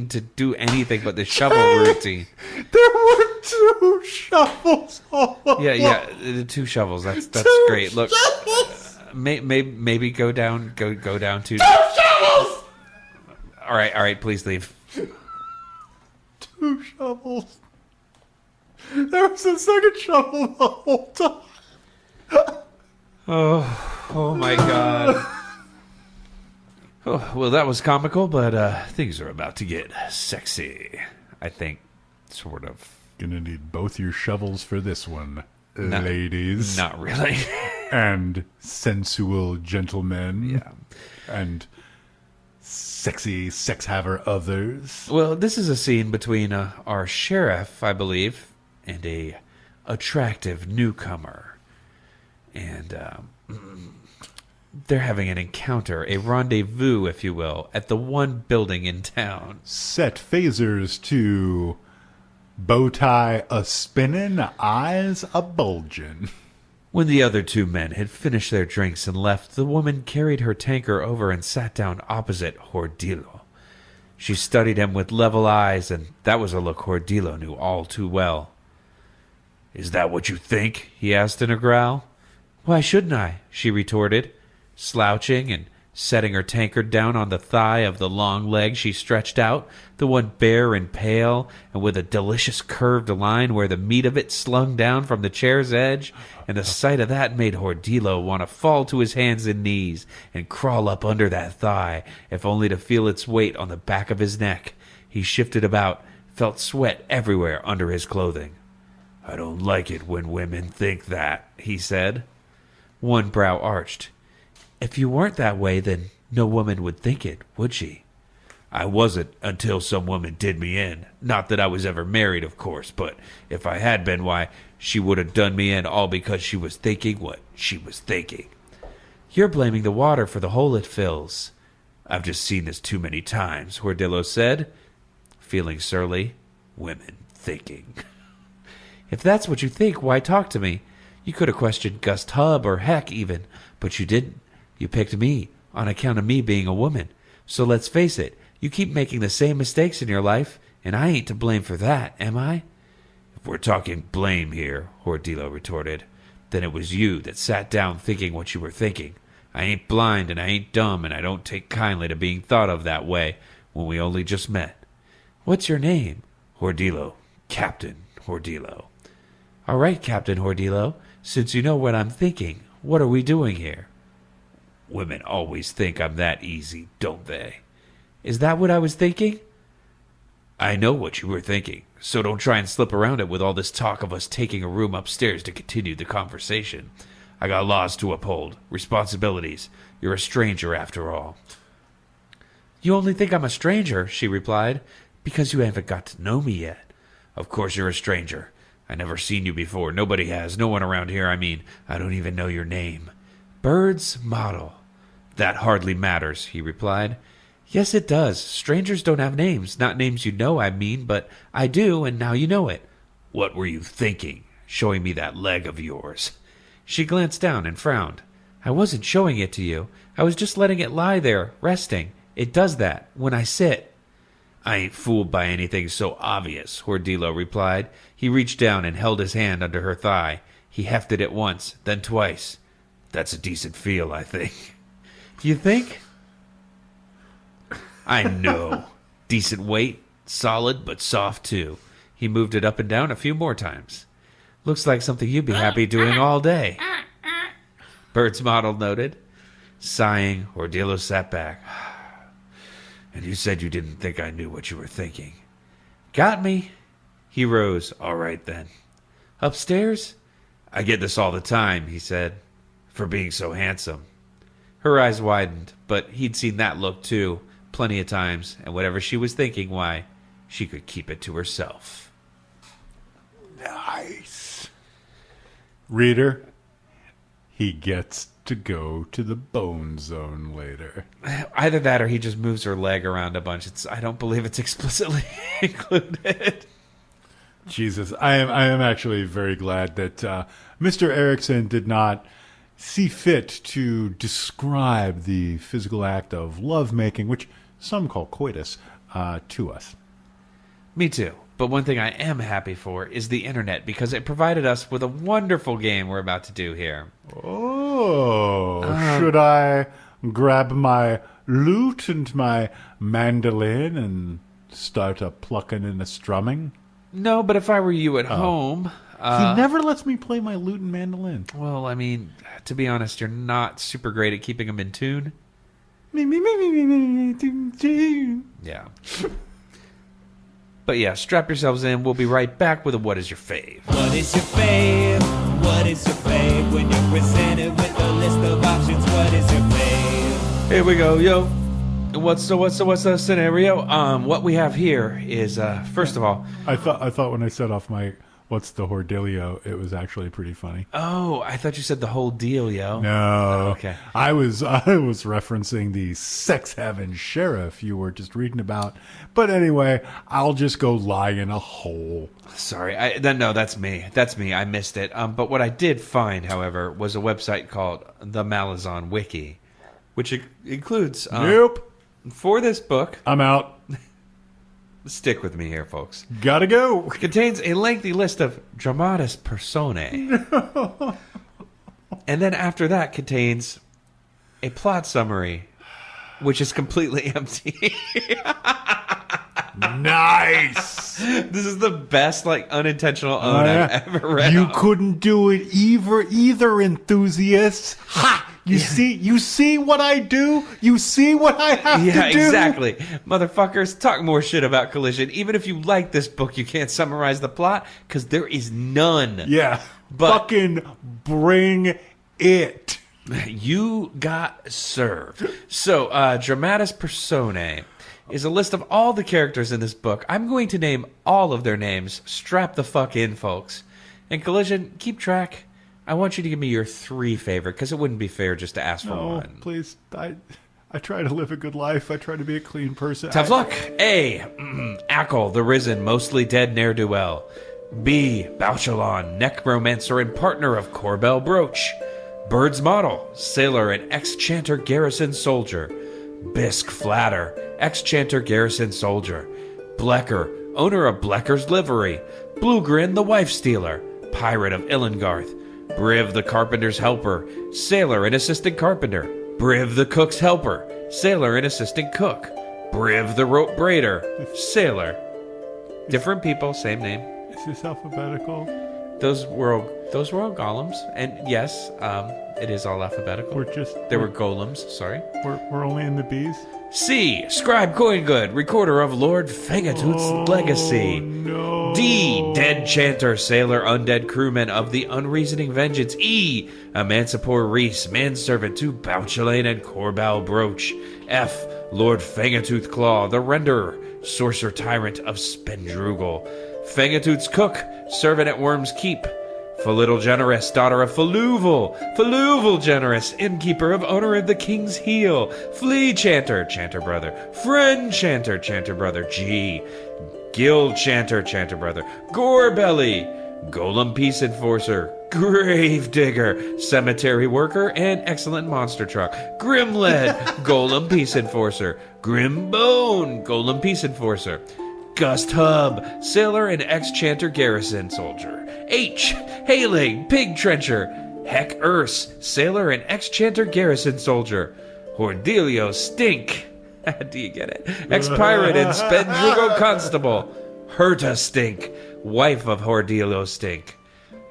to do anything but the shovel routine. There were 2 shovels. Yeah, the 2 shovels. That's great. Look, maybe go down 2 shovels. All right, please leave. 2 shovels. There was a second shovel the whole time. Oh my God. Oh, well, that was comical, but things are about to get sexy. I think, sort of. Gonna need both your shovels for this one, ladies. Not really. And sensual gentlemen. Yeah. And sexy sex-haver others. Well, this is a scene between our sheriff, I believe, and a attractive newcomer. And they're having an encounter, a rendezvous, if you will, at the one building in town. Set phasers to bow tie a-spinning, eyes a-bulging. When the other 2 men had finished their drinks and left, the woman carried her tanker over and sat down opposite Hordilo. She studied him with level eyes, and that was a look Hordilo knew all too well. "Is that what you think?" he asked in a growl. "Why shouldn't I?" she retorted, slouching and setting her tankard down on the thigh of the long leg she stretched out, the one bare and pale, and with a delicious curved line where the meat of it slung down from the chair's edge, and the sight of that made Hordilo want to fall to his hands and knees and crawl up under that thigh, if only to feel its weight on the back of his neck. He shifted about, felt sweat everywhere under his clothing. "I don't like it when women think that," he said. One brow arched. "If you weren't that way, then no woman would think it, would she?" "I wasn't until some woman did me in. Not that I was ever married, of course, but if I had been, why, she would have done me in all because she was thinking what she was thinking." "You're blaming the water for the hole it fills." "I've just seen this too many times," Hordilo said, feeling surly. "Women thinking." "If that's what you think, why talk to me? You could have questioned Gus Tubb or Heck even, but you didn't. You picked me, on account of me being a woman. So let's face it, you keep making the same mistakes in your life, and I ain't to blame for that, am I?" "If we're talking blame here," Hordilo retorted, "then it was you that sat down thinking what you were thinking. I ain't blind and I ain't dumb, and I don't take kindly to being thought of that way when we only just met." "What's your name?" "Hordilo. Captain Hordilo." "All right, Captain Hordilo. Since you know what I'm thinking, what are we doing here?" "Women always think I'm that easy, don't they?" "Is that what I was thinking?" "I know what you were thinking, so don't try and slip around it with all this talk of us taking a room upstairs to continue the conversation. I got laws to uphold, responsibilities. You're a stranger after all." "You only think I'm a stranger," she replied, "because you haven't got to know me yet." "Of course you're a stranger. I never seen you before. Nobody has. No one around here. I mean, I don't even know your name." "Bird's Model." "That hardly matters," he replied. "Yes, it does. Strangers don't have names. Not names you know, I mean, but I do, and now you know it." "What were you thinking, showing me that leg of yours?" She glanced down and frowned. "I wasn't showing it to you. I was just letting it lie there, resting. It does that, when I sit." "I ain't fooled by anything so obvious," Hordilo replied. He reached down and held his hand under her thigh. He hefted it once, then twice. "That's a decent feel, I think." "You think?" "I know. Decent weight, solid but soft too." He moved it up and down a few more times. "Looks like something you'd be happy doing all day." Bird's Model noted. Sighing, Hordilo sat back. "And you said you didn't think I knew what you were thinking." "Got me." He rose. "All right, then." "Upstairs?" "I get this all the time," he said, "for being so handsome." Her eyes widened, but he'd seen that look too, plenty of times, and whatever she was thinking, why, she could keep it to herself. Nice. Reader, he gets to go to the bone zone later. Either that or he just moves her leg around a bunch. I don't believe it's explicitly included. Jesus, I am actually very glad that Mr. Erickson did not see fit to describe the physical act of lovemaking, which some call coitus, to us. Me too. But one thing I am happy for is the internet, because it provided us with a wonderful game we're about to do here. Oh, should I grab my lute and my mandolin and start a plucking and a strumming? No, but if I were you at home... he never lets me play my lute and mandolin. Well, I mean, to be honest, you're not super great at keeping them in tune. Yeah. But yeah, strap yourselves in. We'll be right back with a What Is Your Fave? What is your fave? What is your fave? When you're presented with a list of options, what is your fave? Here we go, yo. What's the scenario? What we have here is, first of all... I thought when I set off my what's the Hordelio, it was actually pretty funny. Oh, I thought you said the whole deal, yo. No. Okay. I was referencing the sex heaven sheriff you were just reading about. But anyway, I'll just go lie in a hole. Sorry. No, that's me. That's me. I missed it. But what I did find, however, was a website called the Malazan Wiki, which includes... Nope. For this book... I'm out. Stick with me here, folks. Gotta go. Contains a lengthy list of dramatis personae. And then after that contains a plot summary, which is completely empty. Nice. This is the best, unintentional own I've ever read. You couldn't do it either, enthusiasts. Ha! You see what I do? You see what I have to do? Yeah, exactly. Motherfuckers, talk more shit about Collision. Even if you like this book, you can't summarize the plot, because there is none. Yeah. But fucking bring it. You got served. So, Dramatis Personae is a list of all the characters in this book. I'm going to name all of their names. Strap the fuck in, folks. And Collision, keep track. I want you to give me your 3 favorite, because it wouldn't be fair just to ask for one. Please. I try to live a good life. I try to be a clean person. Tough luck. A. Ackle, the Risen, mostly dead ne'er-do-well. B. Bauchelain, necromancer and partner of Korbal Broach. Bird's Model, sailor and ex-chanter garrison soldier. Bisque Flatter, ex-chanter garrison soldier. Blecker, owner of Blecker's livery. Bluegrin, the wife stealer, pirate of Illengarth. Briv the carpenter's helper, sailor and assistant carpenter. Briv the cook's helper, sailor and assistant cook. Briv the rope braider, sailor. Different people, same name. Is this alphabetical? Those were all golems, and yes, it is all alphabetical. There were golems. Sorry, we're only in the B's. C. Scribe Coingood, recorder of Lord Fangatoot's legacy. No. D. Dead chanter, sailor, undead crewman of the unreasoning vengeance. E. Emancipor Reese, manservant to Bauchelain and Korbal Broach. F. Lord Fangatooth Claw, the renderer, sorcerer tyrant of Spendrugal. Fangatoot's cook, servant at Worm's Keep. Felittle Generous, daughter of Faluval. Faluval Generous, innkeeper of owner of the King's Heel. Flea Chanter, Chanter Brother. Friend Chanter, Chanter Brother. G. Guild Chanter, Chanter Brother. Gorebelly, Golem Peace Enforcer. Grave Digger, Cemetery Worker, and Excellent Monster Truck. Grimlead, Golem Peace Enforcer. Grimbone, Golem Peace Enforcer. Gust Hub, sailor and ex-chanter garrison soldier. H. Hailing, Pig Trencher. Heck Erse, sailor and ex-chanter garrison soldier. Hordelio Stink. Do you get it? Ex-pirate and Spendrugo constable. Herta Stink, wife of Hordelio Stink.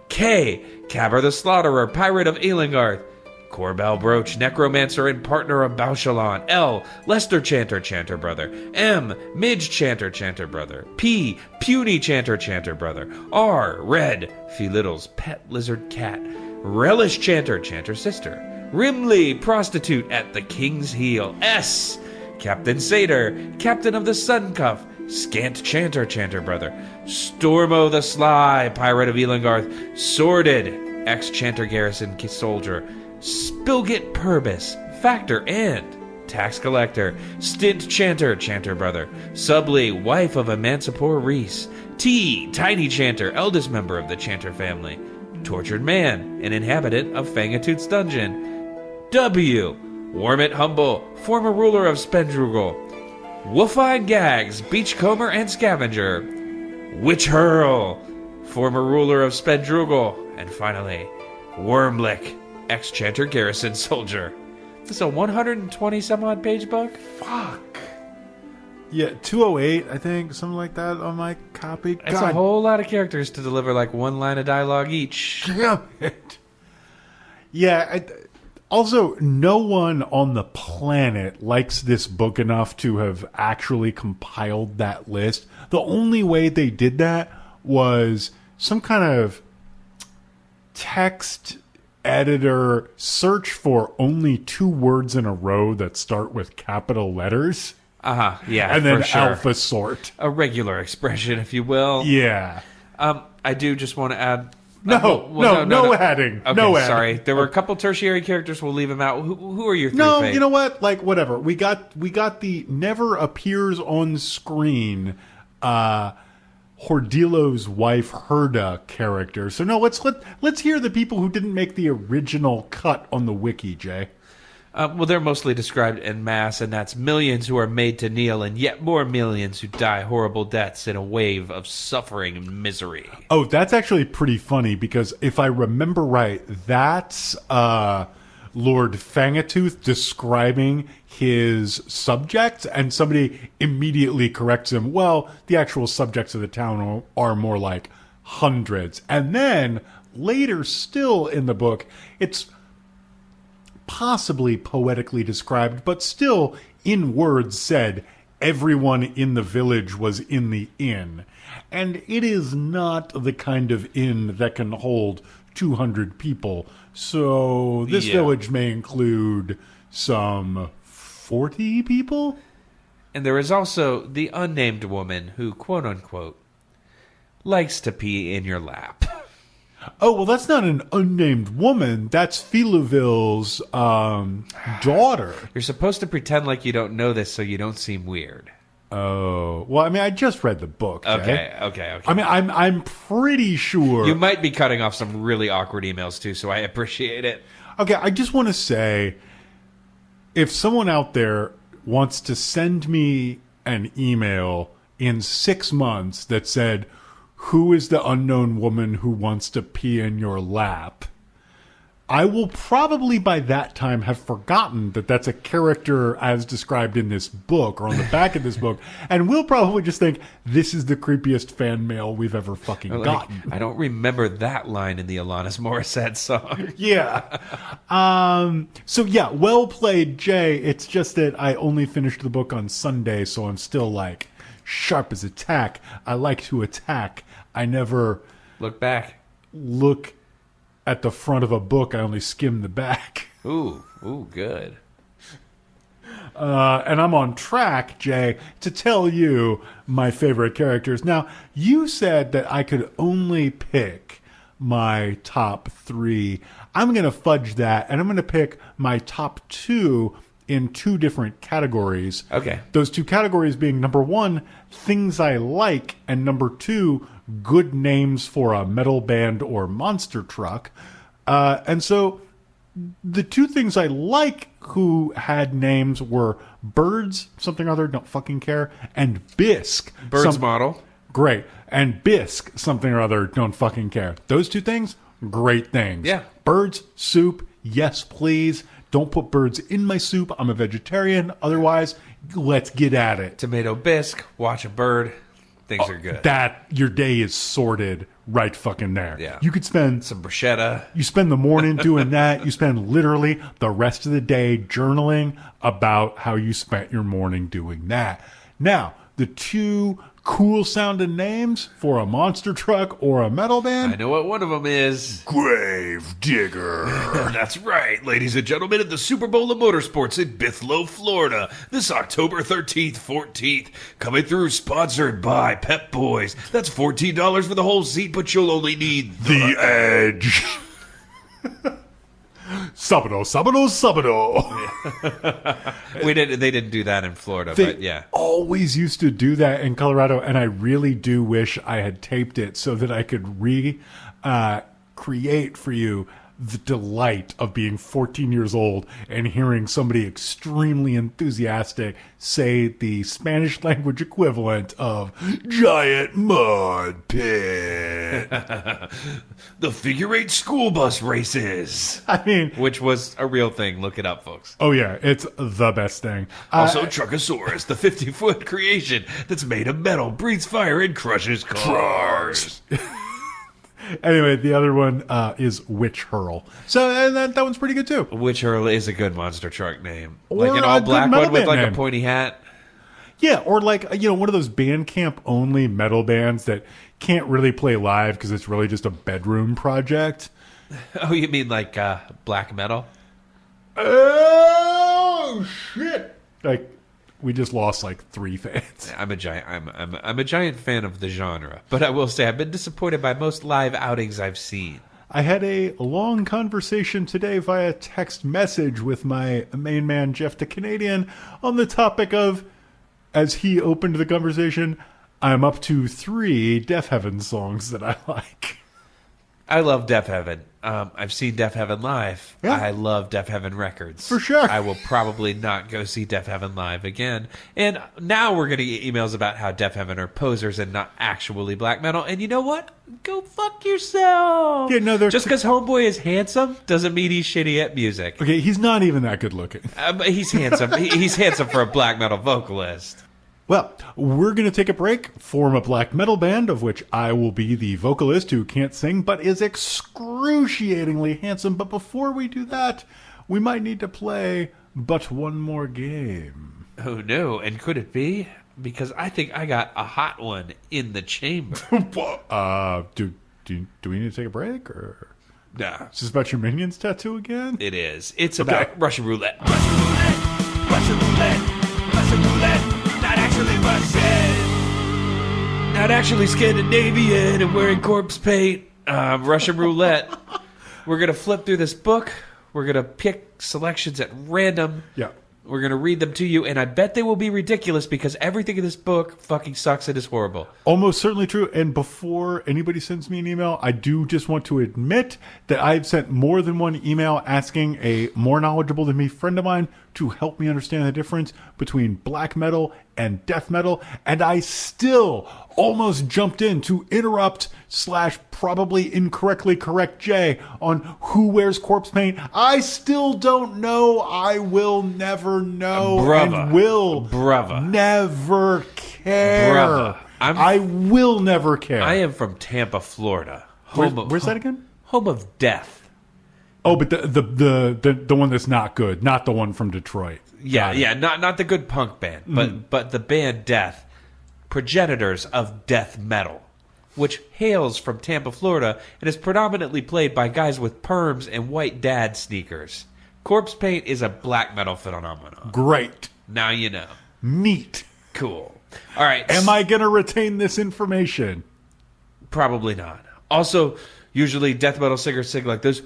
K. Cabber the Slaughterer, pirate of Elingarth. Korbal Broach, necromancer and partner of Bauchelain. L. Lester Chanter, Chanter Brother. M. Midge Chanter, Chanter Brother. P. Puny Chanter, Chanter Brother. R. Red, Felittle's pet lizard cat. Relish Chanter, Chanter Sister. Rimley, prostitute at the King's Heel. S. Captain Satyr, captain of the Suncuff. Scant Chanter, Chanter Brother. Stormo the Sly, pirate of Elingarth. Sordid, ex-Chanter Garrison soldier, Spilgit Purbis, Factor and tax collector, Stint Chanter, Chanter brother, Subly, wife of Emancipor Reese, T, Tiny Chanter, eldest member of the Chanter family, Tortured Man, an inhabitant of Fangatoot's dungeon, W, Wormit Humble, former ruler of Spendrugal, Wolfine Gags, Beachcomber and Scavenger, Witch Hurl, former ruler of Spendrugal, and finally, Wormlick, ex-Chanter Garrison soldier. This is a 120 some odd page book? Fuck. Yeah, 208, I think, something like that on my copy. That's a whole lot of characters to deliver like one line of dialogue each. Damn it. Yeah, also, no one on the planet likes this book enough to have actually compiled that list. The only way they did that was some kind of text editor search for only 2 words in a row that start with capital letters. Yeah, and then for sure. alpha sort. A regular expression, if you will. Yeah. I do just want to add... No adding. Okay, no adding. sorry. There were a couple tertiary characters. We'll leave them out. Who are your 3 No, fave? you know what? Like, whatever. We got the never appears on screen Hordilo's wife Herda character. So no, let's hear the people who didn't make the original cut on the wiki, Jay. Well, they're mostly described en masse, and that's millions who are made to kneel, and yet more millions who die horrible deaths in a wave of suffering and misery. Oh, that's actually pretty funny, because if I remember right, that's Lord Fangatooth describing his subjects, and somebody immediately corrects him, well, the actual subjects of the town are more like hundreds. And then, later still in the book, it's possibly poetically described, but still in words said, everyone in the village was in the inn. And it is not the kind of inn that can hold 200 people. So this village may include some 40 people? And there is also the unnamed woman who, quote-unquote, likes to pee in your lap. Oh, well, that's not an unnamed woman. That's Philoville's daughter. You're supposed to pretend like you don't know this so you don't seem weird. Oh, well, I mean, I just read the book, Jay. Okay. I mean, I'm pretty sure. You might be cutting off some really awkward emails, too, so I appreciate it. Okay, I just want to say, if someone out there wants to send me an email in 6 months that said, who is the unknown woman who wants to pee in your lap? I will probably by that time have forgotten that that's a character as described in this book or on the back of this book, and we'll probably just think this is the creepiest fan mail we've ever fucking gotten. I don't remember that line in the Alanis Morissette song. Yeah. So yeah, well played, Jay. It's just that I only finished the book on Sunday, so I'm still like sharp as a tack. I like to attack. I never Look back. look at the front of a book. I only skim the back. Ooh, good. And I'm on track, Jay, to tell you my favorite characters. Now, you said that I could only pick my top 3. I'm going to fudge that, and I'm going to pick my top 2 in 2 different categories. Okay. Those 2 categories being, number 1, things I like, and number 2, good names for a metal band or monster truck. And so the 2 things I like who had names were Birds, something or other, don't fucking care, and Bisque. Birds model. Great. And Bisque, something or other, don't fucking care. Those 2 things, great things. Yeah. Birds, soup, yes please. Don't put birds in my soup. I'm a vegetarian. Otherwise, let's get at it. Tomato bisque, watch a bird. Things are good. That, your day is sorted right fucking there. Yeah. You could spend Some bruschetta. You spend the morning doing that. You spend literally the rest of the day journaling about how you spent your morning doing that. Now, the 2 cool sounding names for a monster truck or a metal band. I know what one of them is. Grave Digger. That's right, ladies and gentlemen, at the Super Bowl of Motorsports in Bithlo, Florida, this October 13th, 14th. Coming through, sponsored by Pep Boys. That's $14 for the whole seat, but you'll only need The Edge. Sabado, sabado, sabado. They didn't do that in Florida, They but yeah. always used to do that in Colorado, and I really do wish I had taped it so that I could create for you the delight of being 14 years old and hearing somebody extremely enthusiastic say the Spanish language equivalent of giant mud pit. The figure eight school bus races. I mean, Which was a real thing. Look it up, folks. oh yeah, it's the best thing. Also, Truckosaurus, the 50-foot creation that's made of metal, breathes fire, and crushes cars. Anyway, the other one is Witch Hurl. So and that one's pretty good too. Witch Hurl is a good monster truck name. Or Like an a all good black metal one with band like name. a pointy hat. Yeah, or like, one of those Bandcamp only metal bands that can't really play live because it's really just a bedroom project. Oh, you mean like black metal? Oh shit! Like, we just lost like 3 fans. I'm a giant fan of the genre, but I will say I've been disappointed by most live outings I've seen. I had a long conversation today via text message with my main man, Jeff the Canadian, on the topic of, as he opened the conversation, I'm up to 3 Deaf Heaven songs that I like. I love Deaf Heaven. I've seen Deaf Heaven live. Yeah. I love Deaf Heaven records. For sure. I will probably not go see Deaf Heaven live again. And now we're going to get emails about how Deaf Heaven are posers and not actually black metal. And you know what? Go fuck yourself. Yeah, no, they're- Just because Homeboy is handsome doesn't mean he's shitty at music. Okay, he's not even that good looking. But he's handsome. He's handsome for a black metal vocalist. Well, we're going to take a break, form a black metal band, of which I will be the vocalist who can't sing but is excruciatingly handsome. But before we do that, we might need to play but one more game. Oh no, and could it be? Because I think I got a hot one in the chamber. Do we need to take a break, or Nah, is this about your Minions tattoo again? it is. It's about Russian roulette. Russian roulette, Russian roulette, Russian roulette, not actually Russian. Not actually Scandinavian and wearing corpse paint. Russian roulette. We're going to flip through this book. We're going to pick selections at random. Yeah. We're going to read them to you, and I bet they will be ridiculous because everything in this book fucking sucks and is horrible. Almost certainly true. And before anybody sends me an email, I do just want to admit that I've sent more than one email asking a more knowledgeable than me friend of mine to help me understand the difference between black metal and death metal. And I still almost jumped in to interrupt / probably incorrectly correct Jay on who wears corpse paint. I still don't know. I will never know. Brava. And will Brava. never care. Brava. I will never care. I am from Tampa, Florida. Where's that again? Home of death. Oh, but the one that's not good, not the one from Detroit. Yeah, Got it. yeah, not the good punk band, but the band Death, progenitors of death metal, which hails from Tampa, Florida, and is predominantly played by guys with perms and white dad sneakers. Corpse paint is a black metal phenomenon. Great. Now you know. Neat. Cool. All right. Am I going to retain this information? Probably not. Also, usually death metal singers sing like this.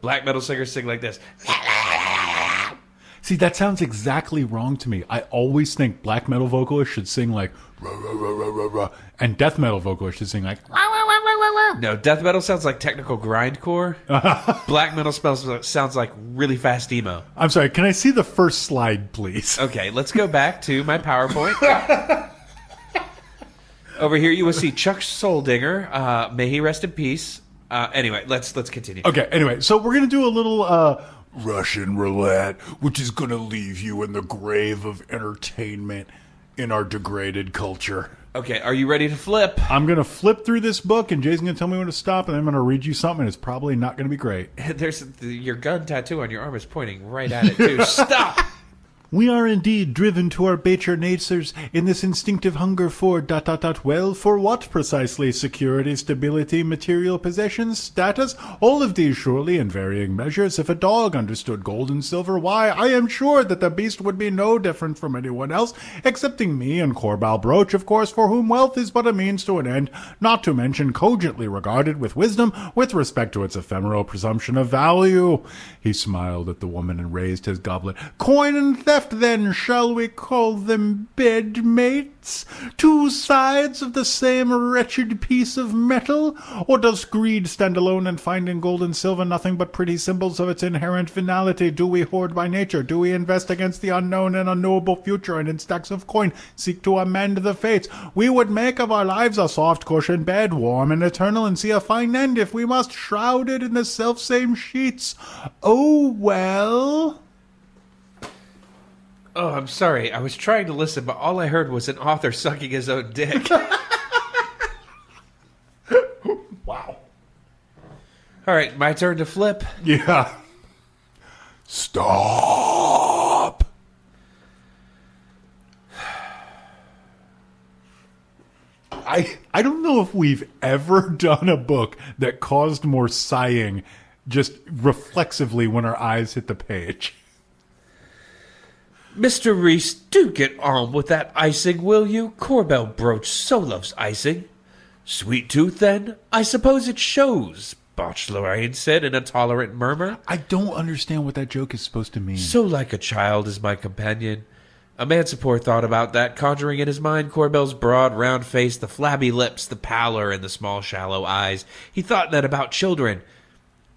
Black metal singers sing like this. See, that sounds exactly wrong to me. I always think black metal vocalists should sing like rah, rah, rah, rah, rah, rah, and death metal vocalists should sing like rah, rah, rah, rah, rah, rah. No, death metal sounds like technical grindcore. Black metal sounds like really fast emo. I'm sorry, can I see the first slide, please? Okay, let's go back to my PowerPoint. Over here, you will see Chuck Soldinger. May he rest in peace. Anyway, let's continue. Okay, anyway, so we're going to do a little Russian roulette, which is going to leave you in the grave of entertainment in our degraded culture. Okay, are you ready to flip? I'm going to flip through this book, and Jay's going to tell me when to stop, and I'm going to read you something. It's probably not going to be great. There's your gun tattoo on your arm is pointing right at it too. Stop. We are indeed driven to our baser natures in this instinctive hunger for ... Well, for what precisely? Security, stability, material possessions, status? All of these surely in varying measures. If a dog understood gold and silver, why, I am sure that the beast would be no different from anyone else, excepting me and Korbal Broach, of course, for whom wealth is but a means to an end, not to mention cogently regarded with wisdom with respect to its ephemeral presumption of value. He smiled at the woman and raised his goblet. Coin and theft, then, shall we call them bedmates? Two sides of the same wretched piece of metal? Or does greed stand alone and find in gold and silver nothing but pretty symbols of its inherent venality? Do we hoard by nature? Do we invest against the unknown and unknowable future, and in stacks of coin seek to amend the fates? We would make of our lives a soft cushioned bed, warm and eternal, and see a fine end if we must shroud it in the selfsame sheets. Oh, well... Oh, I'm sorry. I was trying to listen, but all I heard was an author sucking his own dick. Wow. All right, my turn to flip. Yeah. Stop. I don't know if we've ever done a book that caused more sighing just reflexively when our eyes hit the page. Mr. Reese, do get on with that icing, will you? Korbal Broach so loves icing. Sweet tooth, then? I suppose it shows, Bauchelain said in a tolerant murmur. I don't understand what that joke is supposed to mean. So like a child is my companion. Emancipor thought about that, conjuring in his mind Korbal's broad, round face, the flabby lips, the pallor, and the small, shallow eyes. He thought that about children.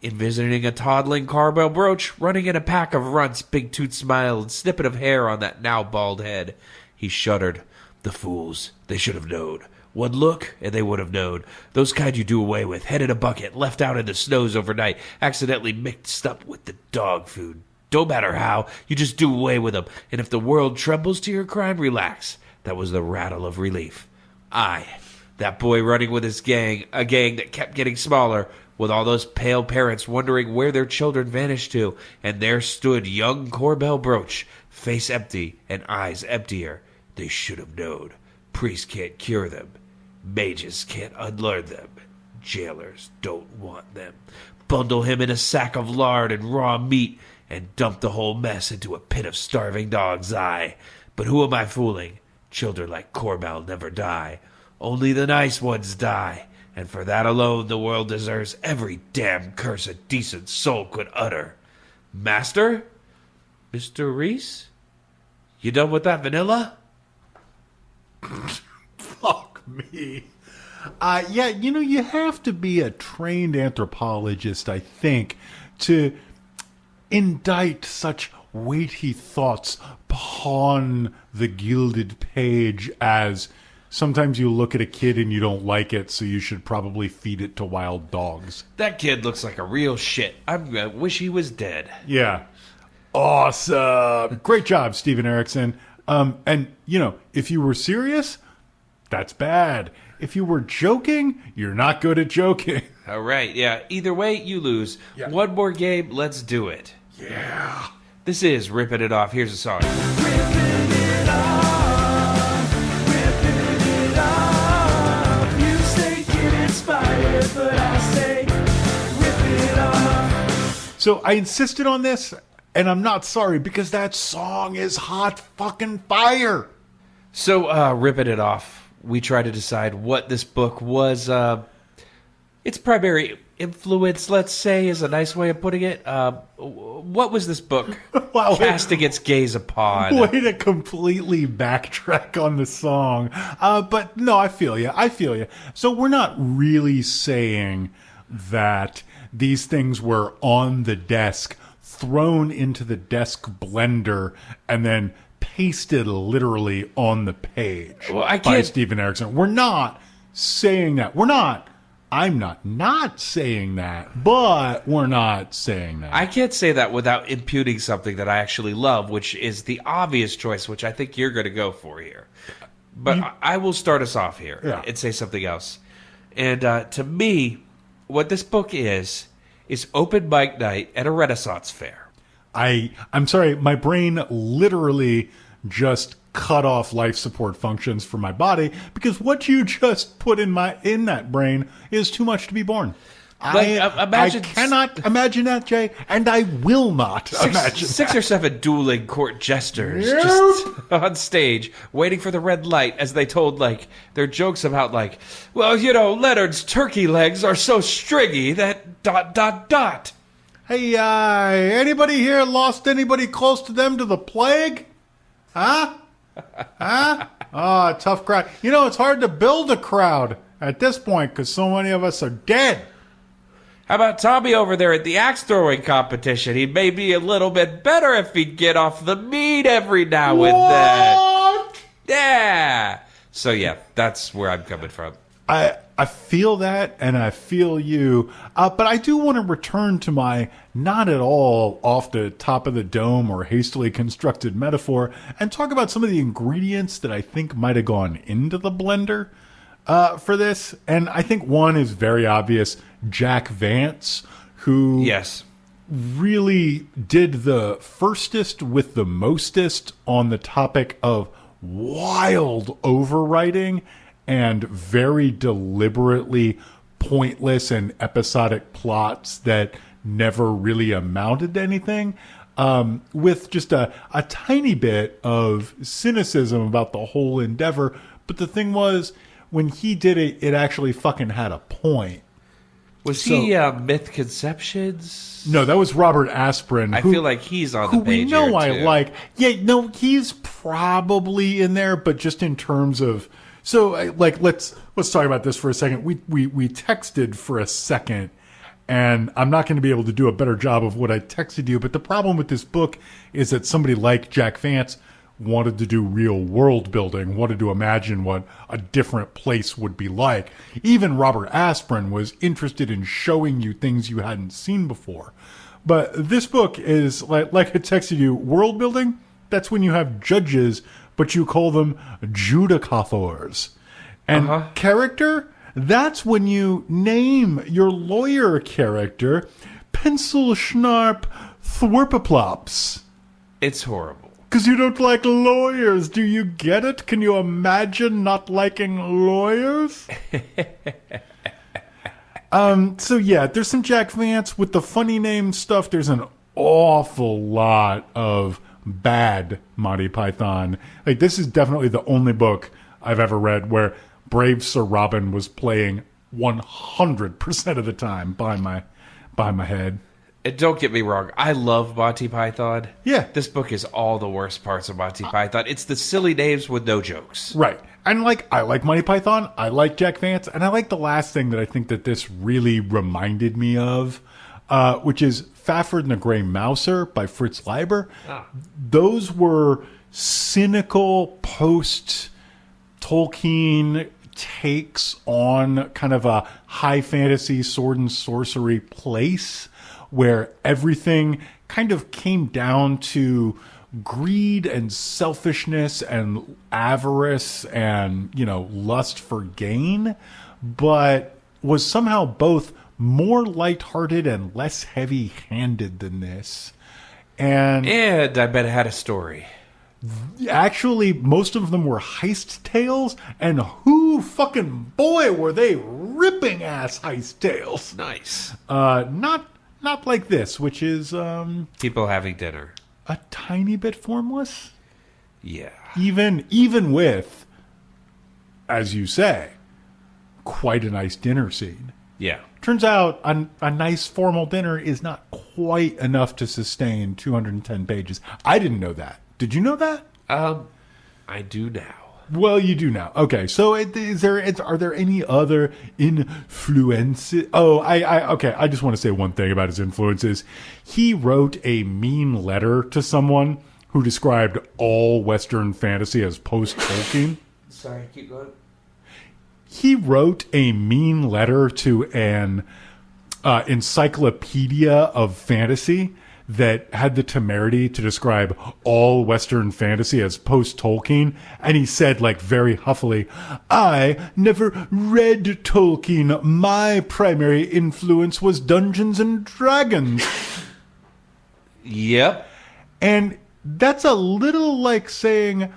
Envisioning a toddling Korbal Broach running in a pack of runts, Big Tooth smiled, and snippet of hair on that now bald head. He shuddered. The fools, they should have known. One look, and they would have known. Those kind you do away with, head in a bucket, left out in the snows overnight, accidentally mixed up with the dog food. Don't matter how, you just do away with them, and if the world trembles to your crime, relax. That was the rattle of relief. That boy running with his gang, a gang that kept getting smaller, with all those pale parents wondering where their children vanished to, and there stood young Korbal Broach, face empty and eyes emptier. They should have known. Priests can't cure them. Mages can't unlearn them. Jailers don't want them. Bundle him in a sack of lard and raw meat, and dump the whole mess into a pit of starving dogs. But who am I fooling? Children like Korbal never die. Only the nice ones die. And for that alone the world deserves every damn curse a decent soul could utter. Master? Mr. Reese? You done with that vanilla? Fuck me. Yeah, you have to be a trained anthropologist, I think, to indict such weighty thoughts upon the gilded page as... Sometimes you look at a kid and you don't like it, so you should probably feed it to wild dogs. That kid looks like a real shit. I wish he was dead. Yeah. Awesome. Great job, Steven Erickson. And, if you were serious, that's bad. If you were joking, you're not good at joking. All right, yeah. Either way, you lose. Yeah. One more game, let's do it. Yeah. This is Ripping It Off. Here's a song. So I insisted on this, and I'm not sorry, because that song is hot fucking fire. So, Ripping It Off, we try to decide what this book was, its primary influence, let's say, is a nice way of putting it. What was this book Wow, casting its gaze upon? Way to completely backtrack on the song. But no, I feel you. So we're not really saying that these things were on the desk, thrown into the desk blender, and then pasted literally on the page by Steven Erickson. We're not saying that. I'm not saying that, but we're not saying that. I can't say that without imputing something that I actually love, which is the obvious choice, which I think you're going to go for here. But I will start us off here and say something else. And to me, what this book is open mic night at a Renaissance fair. I'm sorry, my brain literally just cut off life support functions for my body because what you just put in that brain is too much to be borne. I cannot imagine that, Jay, and I will not imagine six that. or seven dueling court jesters just on stage waiting for the red light as they told their jokes about well, Leonard's turkey legs are so stringy that ... Hey, anybody here lost anybody close to them to the plague? Huh? Oh, tough crowd. It's hard to build a crowd at this point because so many of us are dead. How about Tommy over there at the axe throwing competition? He may be a little bit better if he'd get off the meat every now and then. Yeah. So yeah, that's where I'm coming from. I feel that, and I feel you. But I do want to return to my not at all off the top of the dome or hastily constructed metaphor and talk about some of the ingredients that I think might have gone into the blender for this. And I think one is very obvious. Jack Vance, who really did the firstest with the mostest on the topic of wild overwriting and very deliberately pointless and episodic plots that never really amounted to anything, with just a tiny bit of cynicism about the whole endeavor. But the thing was, when he did it, it actually fucking had a point. Was he Myth Conceptions? No, that was Robert Asprin. I feel like he's on the page we know here, I too. like. Yeah, no, he's probably in there, but just in terms of... So, let's talk about this for a second. We texted for a second, and I'm not going to be able to do a better job of what I texted you, but the problem with this book is that somebody like Jack Vance wanted to do real world building, wanted to imagine what a different place would be like. Even Robert Asprin was interested in showing you things you hadn't seen before. But this book is, like I texted you, world building, that's when you have judges, but you call them judicators. And character, that's when you name your lawyer character Pencil Schnarp Thwerpaplops. It's horrible. Because you don't like lawyers. Do you get it? Can you imagine not liking lawyers? So yeah, there's some Jack Vance with the funny name stuff. There's an awful lot of bad Monty Python. This is definitely the only book I've ever read where Brave Sir Robin was playing 100% of the time behind my head. And don't get me wrong, I love Monty Python. Yeah. This book is all the worst parts of Monty Python. It's the silly names with no jokes. Right. And I like Monty Python, I like Jack Vance, and I like the last thing that I think that this really reminded me of, which is Fafford and the Grey Mouser by Fritz Leiber. Those were cynical post-Tolkien takes on kind of a high fantasy sword and sorcery place where everything kind of came down to greed and selfishness and avarice and, lust for gain, but was somehow both more lighthearted and less heavy-handed than this. And I bet it had a story. Actually, most of them were heist tales, and fucking boy, were they ripping ass heist tales. Nice. Not like this, which is people having dinner. A tiny bit formless. Yeah. Even with, as you say, quite a nice dinner scene. Yeah. Turns out a nice formal dinner is not quite enough to sustain 210 pages. I didn't know that. Did you know that? I do now. Well, you do now. Okay, so are there any other influences? Oh, I just want to say one thing about his influences. He wrote a mean letter to someone who described all Western fantasy as post-Tolkien. Sorry, keep going. He wrote a mean letter to an encyclopedia of fantasy that had the temerity to describe all Western fantasy as post-Tolkien. And he said, very huffily, I never read Tolkien. My primary influence was Dungeons and Dragons. Yep. And that's a little like saying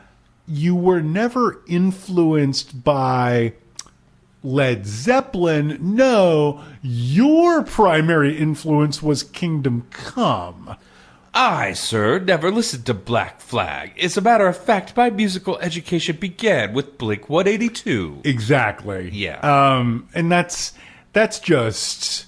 you were never influenced by Led Zeppelin. No, your primary influence was Kingdom Come. I, sir, never listened to Black Flag. As a matter of fact, my musical education began with Blink 182. Exactly. Yeah. And that's just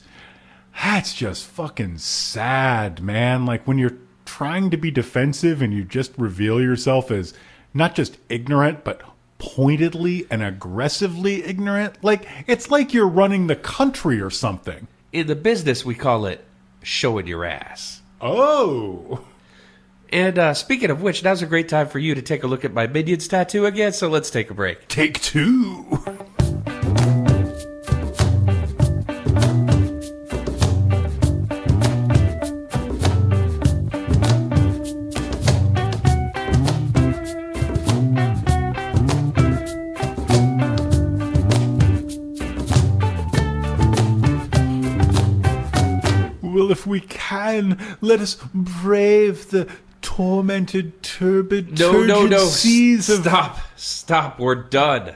fucking sad, man. Like when you're trying to be defensive and you just reveal yourself as not just ignorant, but pointedly and aggressively ignorant. Like, it's like you're running the country or something. In the business, we call it showing your ass. Oh. And speaking of which, now's a great time for you to take a look at my Minions tattoo again, so let's take a break. Take two. Well, if we can, let us brave the tormented, turgid seas of... Stop, we're done.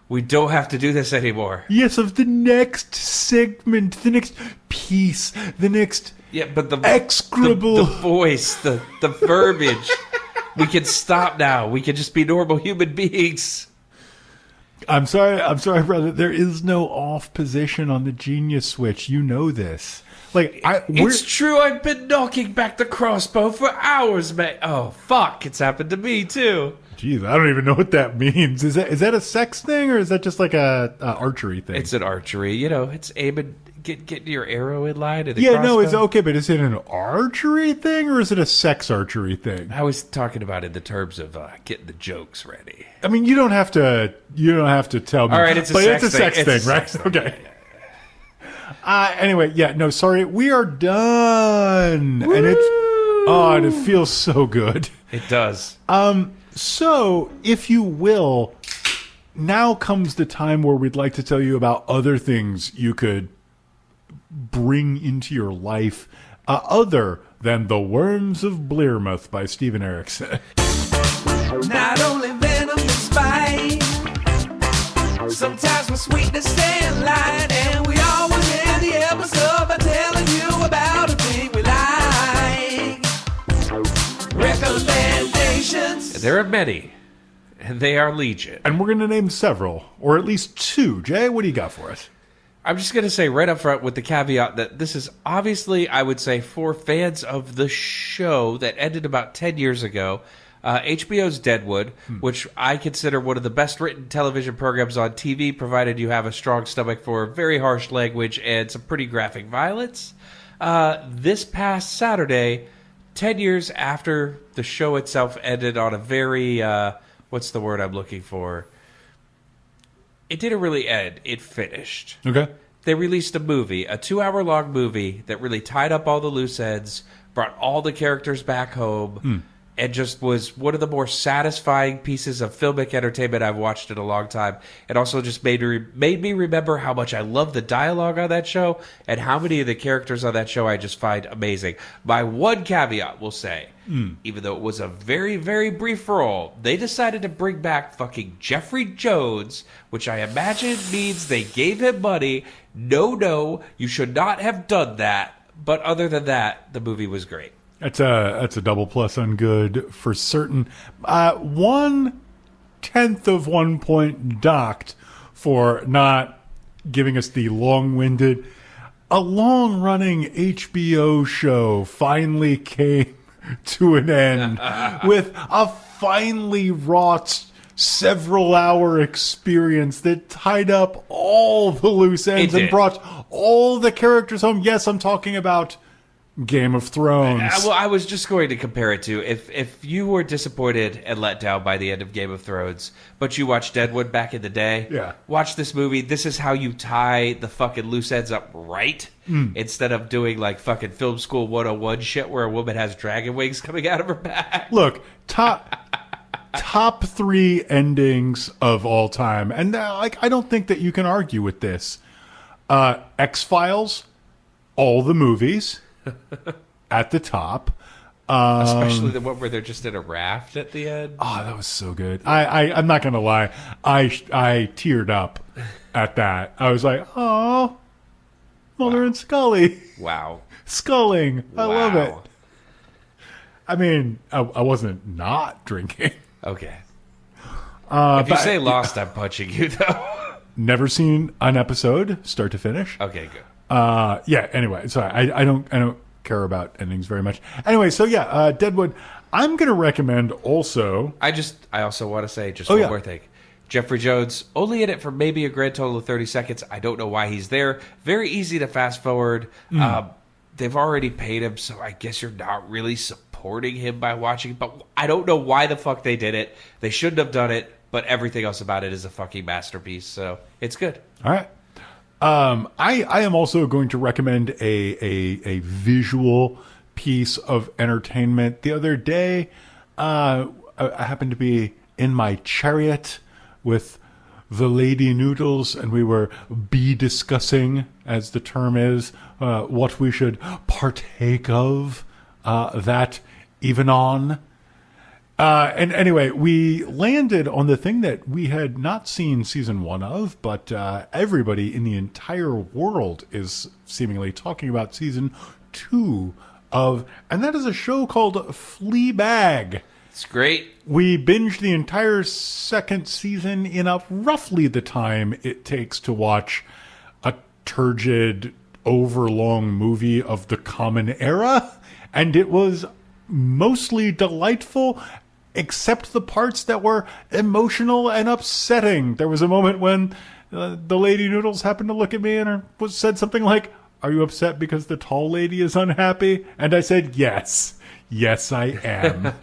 We don't have to do this anymore. Yes, of the next segment, the next piece, the next... Yeah, but the execrable... The voice, the verbiage. We can stop now. We can just be normal human beings. I'm sorry, brother. There is no off position on the Genius Switch. You know this. Like, it's true. I've been knocking back the crossbow for hours, mate. Oh, fuck. It's happened to me, too. Jeez, I don't even know what that means. Is that a sex thing, or is that just like a archery thing? It's an archery. You know, it's aiming, getting your arrow in line. And yeah, no, it's okay, but is it an archery thing, or is it a sex archery thing? I was talking about it in the terms of getting the jokes ready. I mean, you don't have to tell me. All right, it's a sex thing, right? Okay. Anyway, yeah, no, sorry, we are done. Woo! And it feels so good. It does. So, if you will, now comes the time where we'd like to tell you about other things you could bring into your life other than The Wurms of Blearmouth by Stephen Erickson. Not only venom and spite, sometimes with sweetness and light, and we always end the episode by telling you about a thing we like. Recommendations. There are many, and they are legion. And we're going to name several, or at least two. Jay, what do you got for us? I'm just going to say right up front with the caveat that this is obviously, I would say, for fans of the show that ended about 10 years ago. HBO's Deadwood, which I consider one of the best written television programs on TV, provided you have a strong stomach for very harsh language and some pretty graphic violence. This past Saturday, 10 years after the show itself ended on a very, what's the word I'm looking for? It didn't really end. It finished. Okay. They released a movie, a 2-hour-long movie that really tied up all the loose ends, brought all the characters back home, and just was one of the more satisfying pieces of filmic entertainment I've watched in a long time. It also just made me remember how much I love the dialogue on that show and how many of the characters on that show I just find amazing. My one caveat will say, even though it was a very, very brief role, they decided to bring back fucking Jeffrey Jones, which I imagine means they gave him money. No, you should not have done that. But other than that, the movie was great. That's a double plus on good for certain. 1/10 of 1 point docked for not giving us the long-winded. A long-running HBO show finally came to an end with a finely wrought several-hour experience that tied up all the loose ends and brought all the characters home. Yes, I'm talking about Game of Thrones. Well, I was just going to compare it to if you were disappointed and let down by the end of Game of Thrones, but you watched Deadwood back in the day, watch this movie. This is how you tie the fucking loose ends up right, instead of doing like fucking film school 101 shit where a woman has dragon wings coming out of her back. Look, top 3 endings of all time, and I don't think that you can argue with this. X-Files, all the movies. At the top. Especially the one where they're just in a raft at the end. Oh, that was so good. I'm not going to lie. I teared up at that. I was like, oh, Mulder and Scully. Wow. Sculling. I love it. Wow. I mean, I wasn't not drinking. Okay. If you say Lost, I'm punching you, though. Never seen an episode, start to finish. Okay, good. Yeah, anyway, sorry. I don't care about endings very much. Anyway, so yeah, Deadwood. I'm going to recommend also... I also want to say just one more thing. Jeffrey Jones, only in it for maybe a grand total of 30 seconds. I don't know why he's there. Very easy to fast forward. They've already paid him, so I guess you're not really supporting him by watching. But I don't know why the fuck they did it. They shouldn't have done it, but everything else about it is a fucking masterpiece, so it's good. All right. I am also going to recommend a visual piece of entertainment. The other day, I happened to be in my chariot with the Lady Noodles, and we were discussing, as the term is, what we should partake of that even on. And anyway, we landed on the thing that we had not seen season 1 of, but everybody in the entire world is seemingly talking about season 2 of, and that is a show called Fleabag. It's great. We binged the entire second season in roughly the time it takes to watch a turgid, overlong movie of the Common Era, and it was mostly delightful, except the parts that were emotional and upsetting. There was a moment when the Lady Noodles happened to look at me and said something like, "Are you upset because the tall lady is unhappy?" And I said, yes. Yes, I am.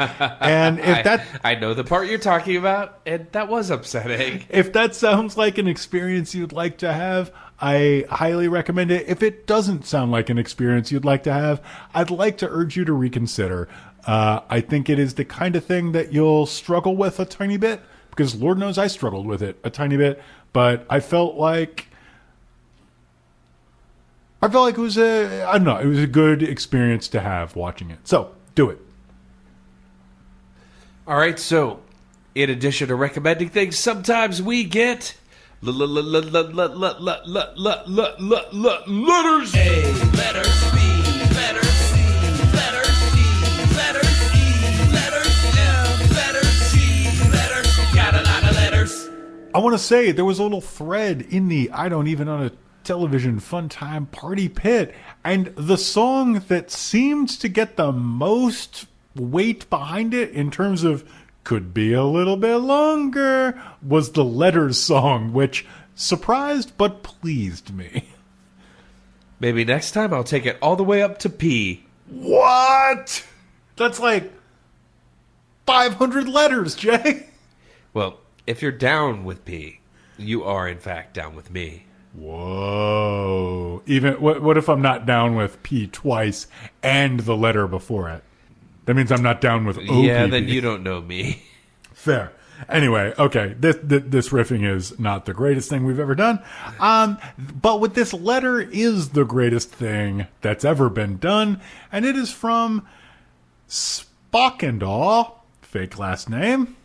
And if I know the part you're talking about, and that was upsetting. If that sounds like an experience you'd like to have, I highly recommend it. If it doesn't sound like an experience you'd like to have, I'd like to urge you to reconsider. I think it is the kind of thing that you'll struggle with a tiny bit, because Lord knows I struggled with it a tiny bit, but I felt like it was it was a good experience to have watching it. So, do it. All right, so in addition to recommending things, sometimes we get letters. A, letter B, letter C, letter D, letter E, letter M, letter G, letters. Got a lot of letters. I want to say there was a little thread in the I Don't Even on a Television Fun Time Party Pit, and the song that seemed to get the most weight behind it in terms of could be a little bit longer was the Letters song, which surprised but pleased me. Maybe next time I'll take it all the way up to P. What? That's like 500 letters, Jay. Well, if you're down with P, you are in fact down with me. Whoa. Even what if I'm not down with P twice and the letter before it? That means I'm not down with OPP. Yeah, then you don't know me. Fair. Anyway, okay, this riffing is not the greatest thing we've ever done. But with this letter is the greatest thing that's ever been done, and it is from Spockendaw, fake last name.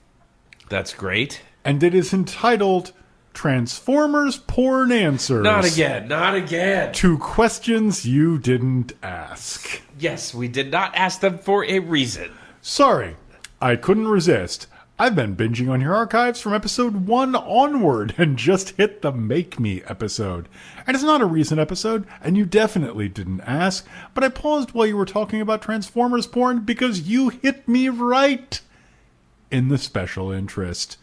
That's great. And it is entitled Transformers Porn Answers. Not again, not again. To questions you didn't ask. Yes, we did not ask them for a reason. Sorry, I couldn't resist. I've been binging on your archives from episode 1 onward and just hit the Make Me episode. And it's not a recent episode, and you definitely didn't ask, but I paused while you were talking about Transformers porn because you hit me right in the special interest.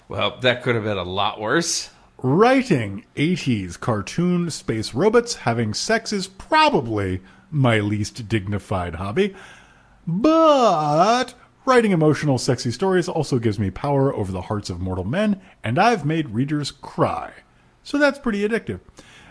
Well, that could have been a lot worse. Writing 80s cartoon space robots having sex is probably my least dignified hobby, but writing emotional, sexy stories also gives me power over the hearts of mortal men, and I've made readers cry. So that's pretty addictive.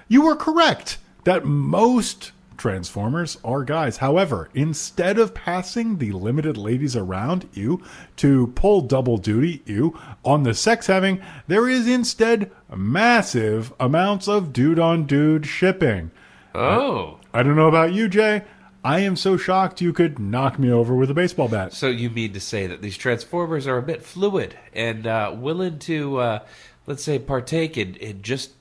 You were correct that most Transformers are guys. However, instead of passing the limited ladies around you to pull double duty you on the sex having, there is instead massive amounts of dude on dude shipping. Oh. I don't know about you, Jay. I am so shocked you could knock me over with a baseball bat. So you mean to say that these Transformers are a bit fluid and willing to, let's say, partake in just,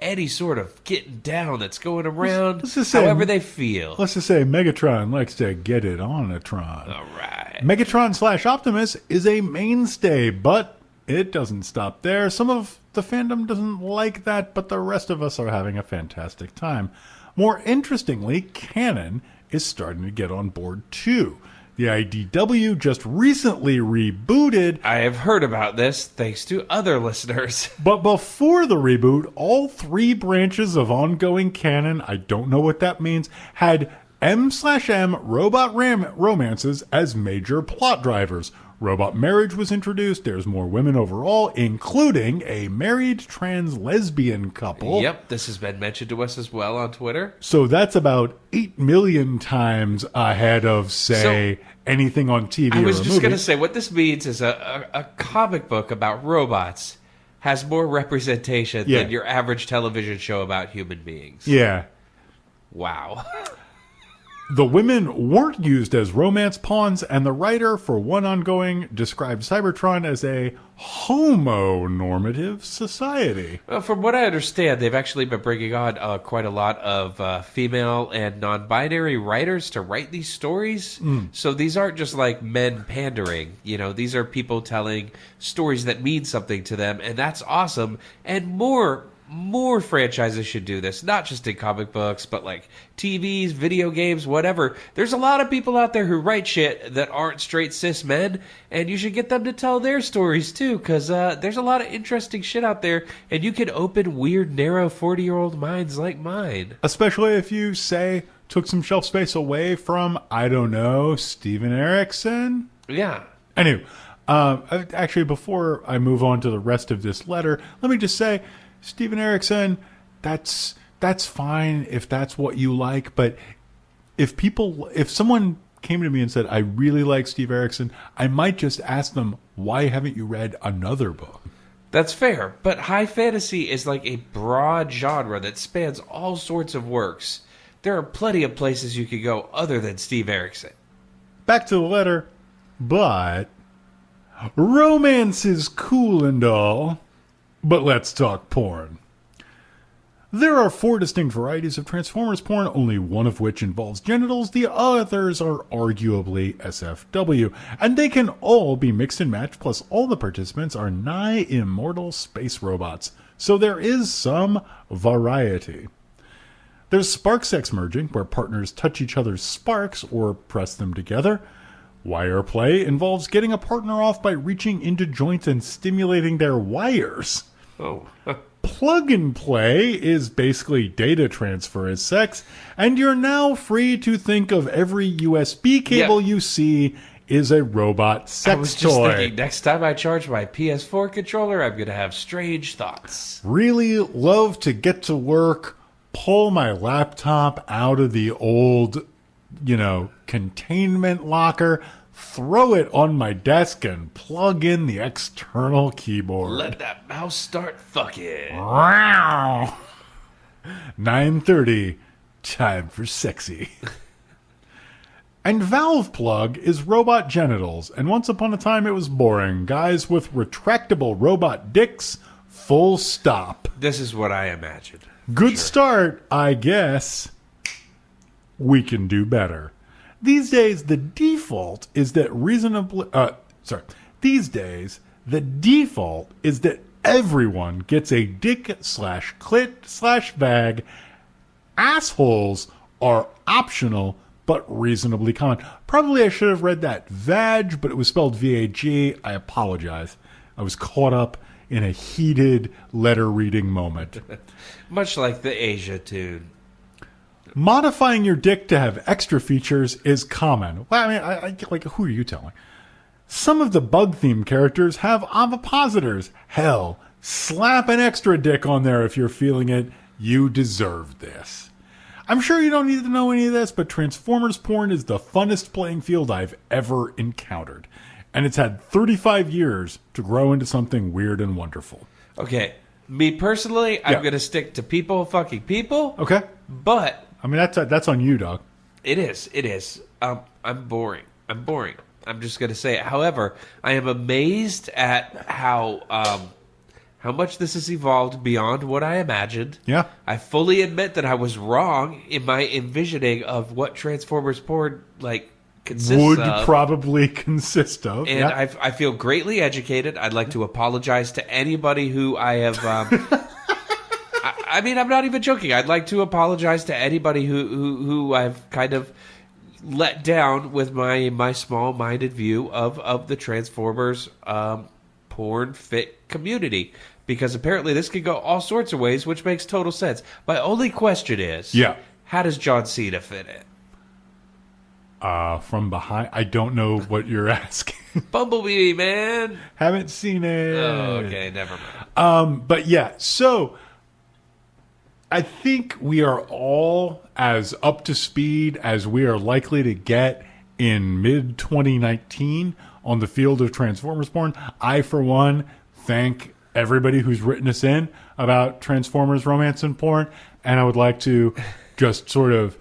any sort of getting down that's going around, let's just say, however they feel. Let's just say Megatron likes to get it on a Tron. All right. Megatron/Optimus is a mainstay, but it doesn't stop there. Some of the fandom doesn't like that, but the rest of us are having a fantastic time. More interestingly, canon is starting to get on board too. The IDW just recently rebooted. I have heard about this thanks to other listeners. But before the reboot, all 3 branches of ongoing canon, I don't know what that means, had M/M robot romances as major plot drivers. Robot marriage was introduced. There's more women overall, including a married trans lesbian couple. Yep, this has been mentioned to us as well on Twitter. So that's about 8 million times ahead of, say, anything on TV or a movie. I was just going to say, what this means is a comic book about robots has more representation than your average television show about human beings. Yeah. Wow. The women weren't used as romance pawns, and the writer for one ongoing described Cybertron as a homonormative society. Well, from what I understand, they've actually been bringing on quite a lot of female and non-binary writers to write these stories. So these aren't just like men pandering. These are people telling stories that mean something to them, and that's awesome. And more franchises should do this, not just in comic books, but like TVs, video games, whatever. There's a lot of people out there who write shit that aren't straight cis men, and you should get them to tell their stories too, because there's a lot of interesting shit out there, and you can open weird, narrow 40-year-old minds like mine. Especially if you, say, took some shelf space away from, I don't know, Steven Erikson? Yeah. Anyway, actually, before I move on to the rest of this letter, let me just say, Steven Erikson, that's fine if that's what you like, but if someone came to me and said, I really like Steve Erikson, I might just ask them, why haven't you read another book? That's fair, but high fantasy is like a broad genre that spans all sorts of works. There are plenty of places you could go other than Steve Erikson. Back to the letter, but romance is cool and all. But let's talk porn. There are 4 distinct varieties of Transformers porn, only one of which involves genitals. The others are arguably SFW, and they can all be mixed and matched, plus all the participants are nigh immortal space robots. So there is some variety. There's spark sex merging, where partners touch each other's sparks or press them together. Wire play involves getting a partner off by reaching into joints and stimulating their wires. Oh. Plug and play is basically data transfer as sex, and you're now free to think of every USB cable you see is a robot sex toy. I was just thinking, next time I charge my PS4 controller, I'm going to have strange thoughts. Really love to get to work, pull my laptop out of the old, containment locker, throw it on my desk, and plug in the external keyboard. Let that mouse start fucking. Wow. 9:30, time for sexy. And valve plug is robot genitals, and once upon a time it was boring. Guys with retractable robot dicks, full stop. This is what I imagined. Good start, I guess. We can do better. These days, the default is that everyone gets a dick/clit/vag. Assholes are optional, but reasonably common. Probably I should have read that vag, but it was spelled V-A-G. I apologize. I was caught up in a heated letter reading moment. Much like the Asia tune. Modifying your dick to have extra features is common. Well, I mean, who are you telling? Some of the bug-themed characters have ovipositors. Hell, slap an extra dick on there if you're feeling it. You deserve this. I'm sure you don't need to know any of this, but Transformers porn is the funnest playing field I've ever encountered. And it's had 35 years to grow into something weird and wonderful. Okay, me personally, I'm going to stick to people fucking people. Okay. But I mean, that's on you, dog. It is. It is. I'm boring. I'm just going to say it. However, I am amazed at how much this has evolved beyond what I imagined. Yeah. I fully admit that I was wrong in my envisioning of what Transformers porn consists Would of. probably consist of. And yeah. I feel greatly educated. I'd like to apologize to anybody who I have. I mean, I'm not even joking. I'd like to apologize to anybody who I've kind of let down with my small-minded view of the Transformers porn fit community. Because apparently this could go all sorts of ways, which makes total sense. My only question is, how does John Cena fit in? From behind, I don't know what you're asking. Bumblebee, man. Haven't seen it. Oh, okay, never mind. But yeah, so I think we are all as up to speed as we are likely to get in mid 2019 on the field of Transformers porn. I, for one, thank everybody who's written us in about Transformers romance and porn, and I would like to just sort of,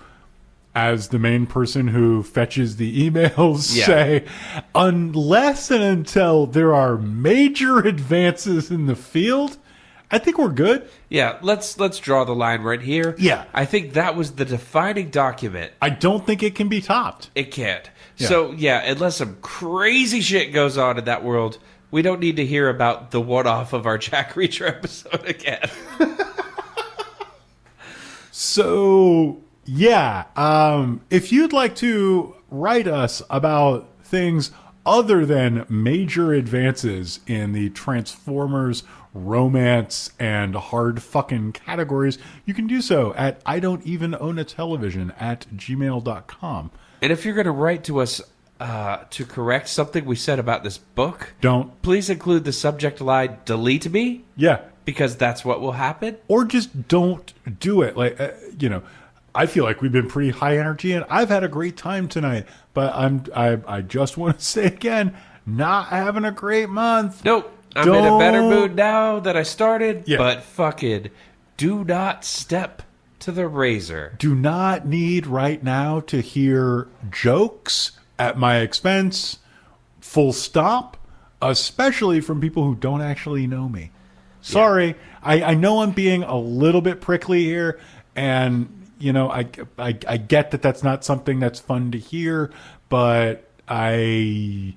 as the main person who fetches the emails, say, unless and until there are major advances in the field, I think we're good. Yeah, let's draw the line right here. Yeah. I think that was the defining document. I don't think it can be topped. It can't. Yeah. So, yeah, unless some crazy shit goes on in that world, we don't need to hear about the one-off of our Jack Reacher episode again. So, yeah, if you'd like to write us about things other than major advances in the Transformers romance and hard fucking categories, you can do so at I don't even own a television at gmail.com. And if you're going to write to us to correct something we said about this book, please include the subject line, delete me. Yeah. Because that's what will happen. Or just don't do it. I feel like we've been pretty high energy, and I've had a great time tonight. But I just want to say again, not having a great month. Nope. I'm in a better mood now that I started. Yeah. But fucking do not step to the razor. Do not need right now to hear jokes at my expense. Full stop. Especially from people who don't actually know me. Sorry. Yeah. I know I'm being a little bit prickly here, and I get that that's not something that's fun to hear, but been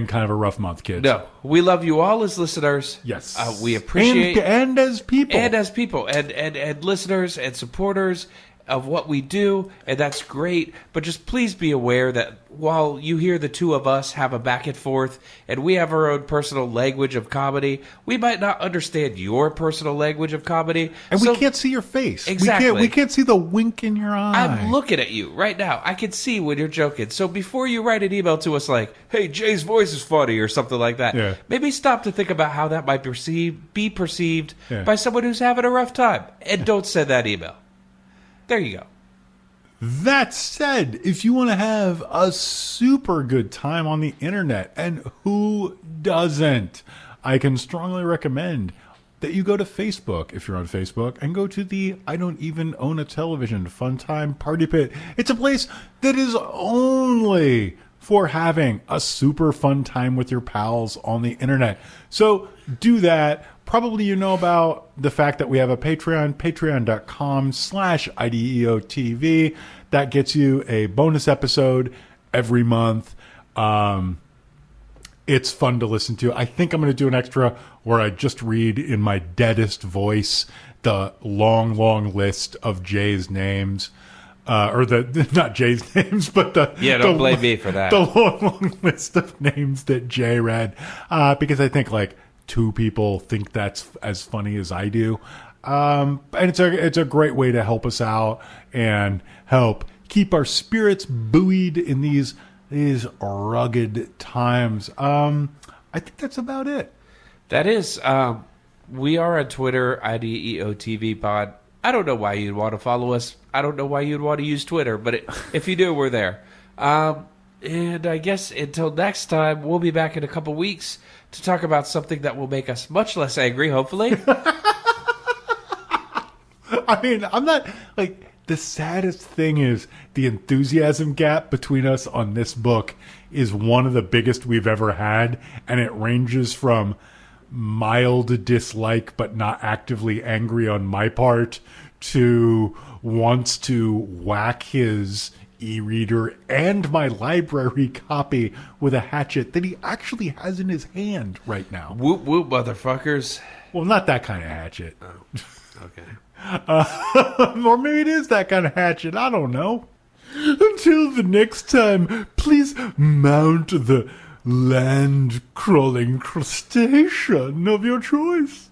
kind of a rough month, kids. No, we love you all as listeners. Yes. We appreciate... And as people. And listeners and supporters of what we do, and that's great. But just please be aware that while you hear the two of us have a back and forth, and we have our own personal language of comedy, we might not understand your personal language of comedy. And we can't see your face. Exactly. We can't see the wink in your eye. I'm looking at you right now. I can see when you're joking. So before you write an email to us like, hey, Jay's voice is funny, or something like that, maybe stop to think about how that might be perceived by someone who's having a rough time. And don't send that email. There you go. That said, if you want to have a super good time on the internet, and who doesn't, I can strongly recommend that you go to Facebook, if you're on Facebook, and go to the I Don't Even Own a Television Fun Time Party Pit. It's a place that is only for having a super fun time with your pals on the internet. So do that. Probably you know about the fact that we have a Patreon, patreon.com/IDEOTV. That gets you a bonus episode every month. It's fun to listen to. I think I'm going to do an extra where I just read in my deadest voice the long, long list of Jay's names. Not Jay's names, but don't blame me for that. The long, long list of names that Jay read. Because I think two people think that's as funny as I do. And it's a great way to help us out and help keep our spirits buoyed in these rugged times. I think that's about it. That is. We are on Twitter, IDEOTV Pod. I don't know why you'd want to follow us. I don't know why you'd want to use Twitter, but if you do, we're there. And I guess until next time, we'll be back in a couple weeks to talk about something that will make us much less angry, hopefully. I mean, I'm not the saddest thing is the enthusiasm gap between us on this book is one of the biggest we've ever had, and it ranges from mild dislike but not actively angry on my part to wants to whack his e-reader and my library copy with a hatchet that he actually has in his hand right now. Whoop whoop, motherfuckers. Well, not that kind of hatchet. Okay. Or maybe it is that kind of hatchet. I don't know. Until the next time, please mount the land-crawling crustacean of your choice.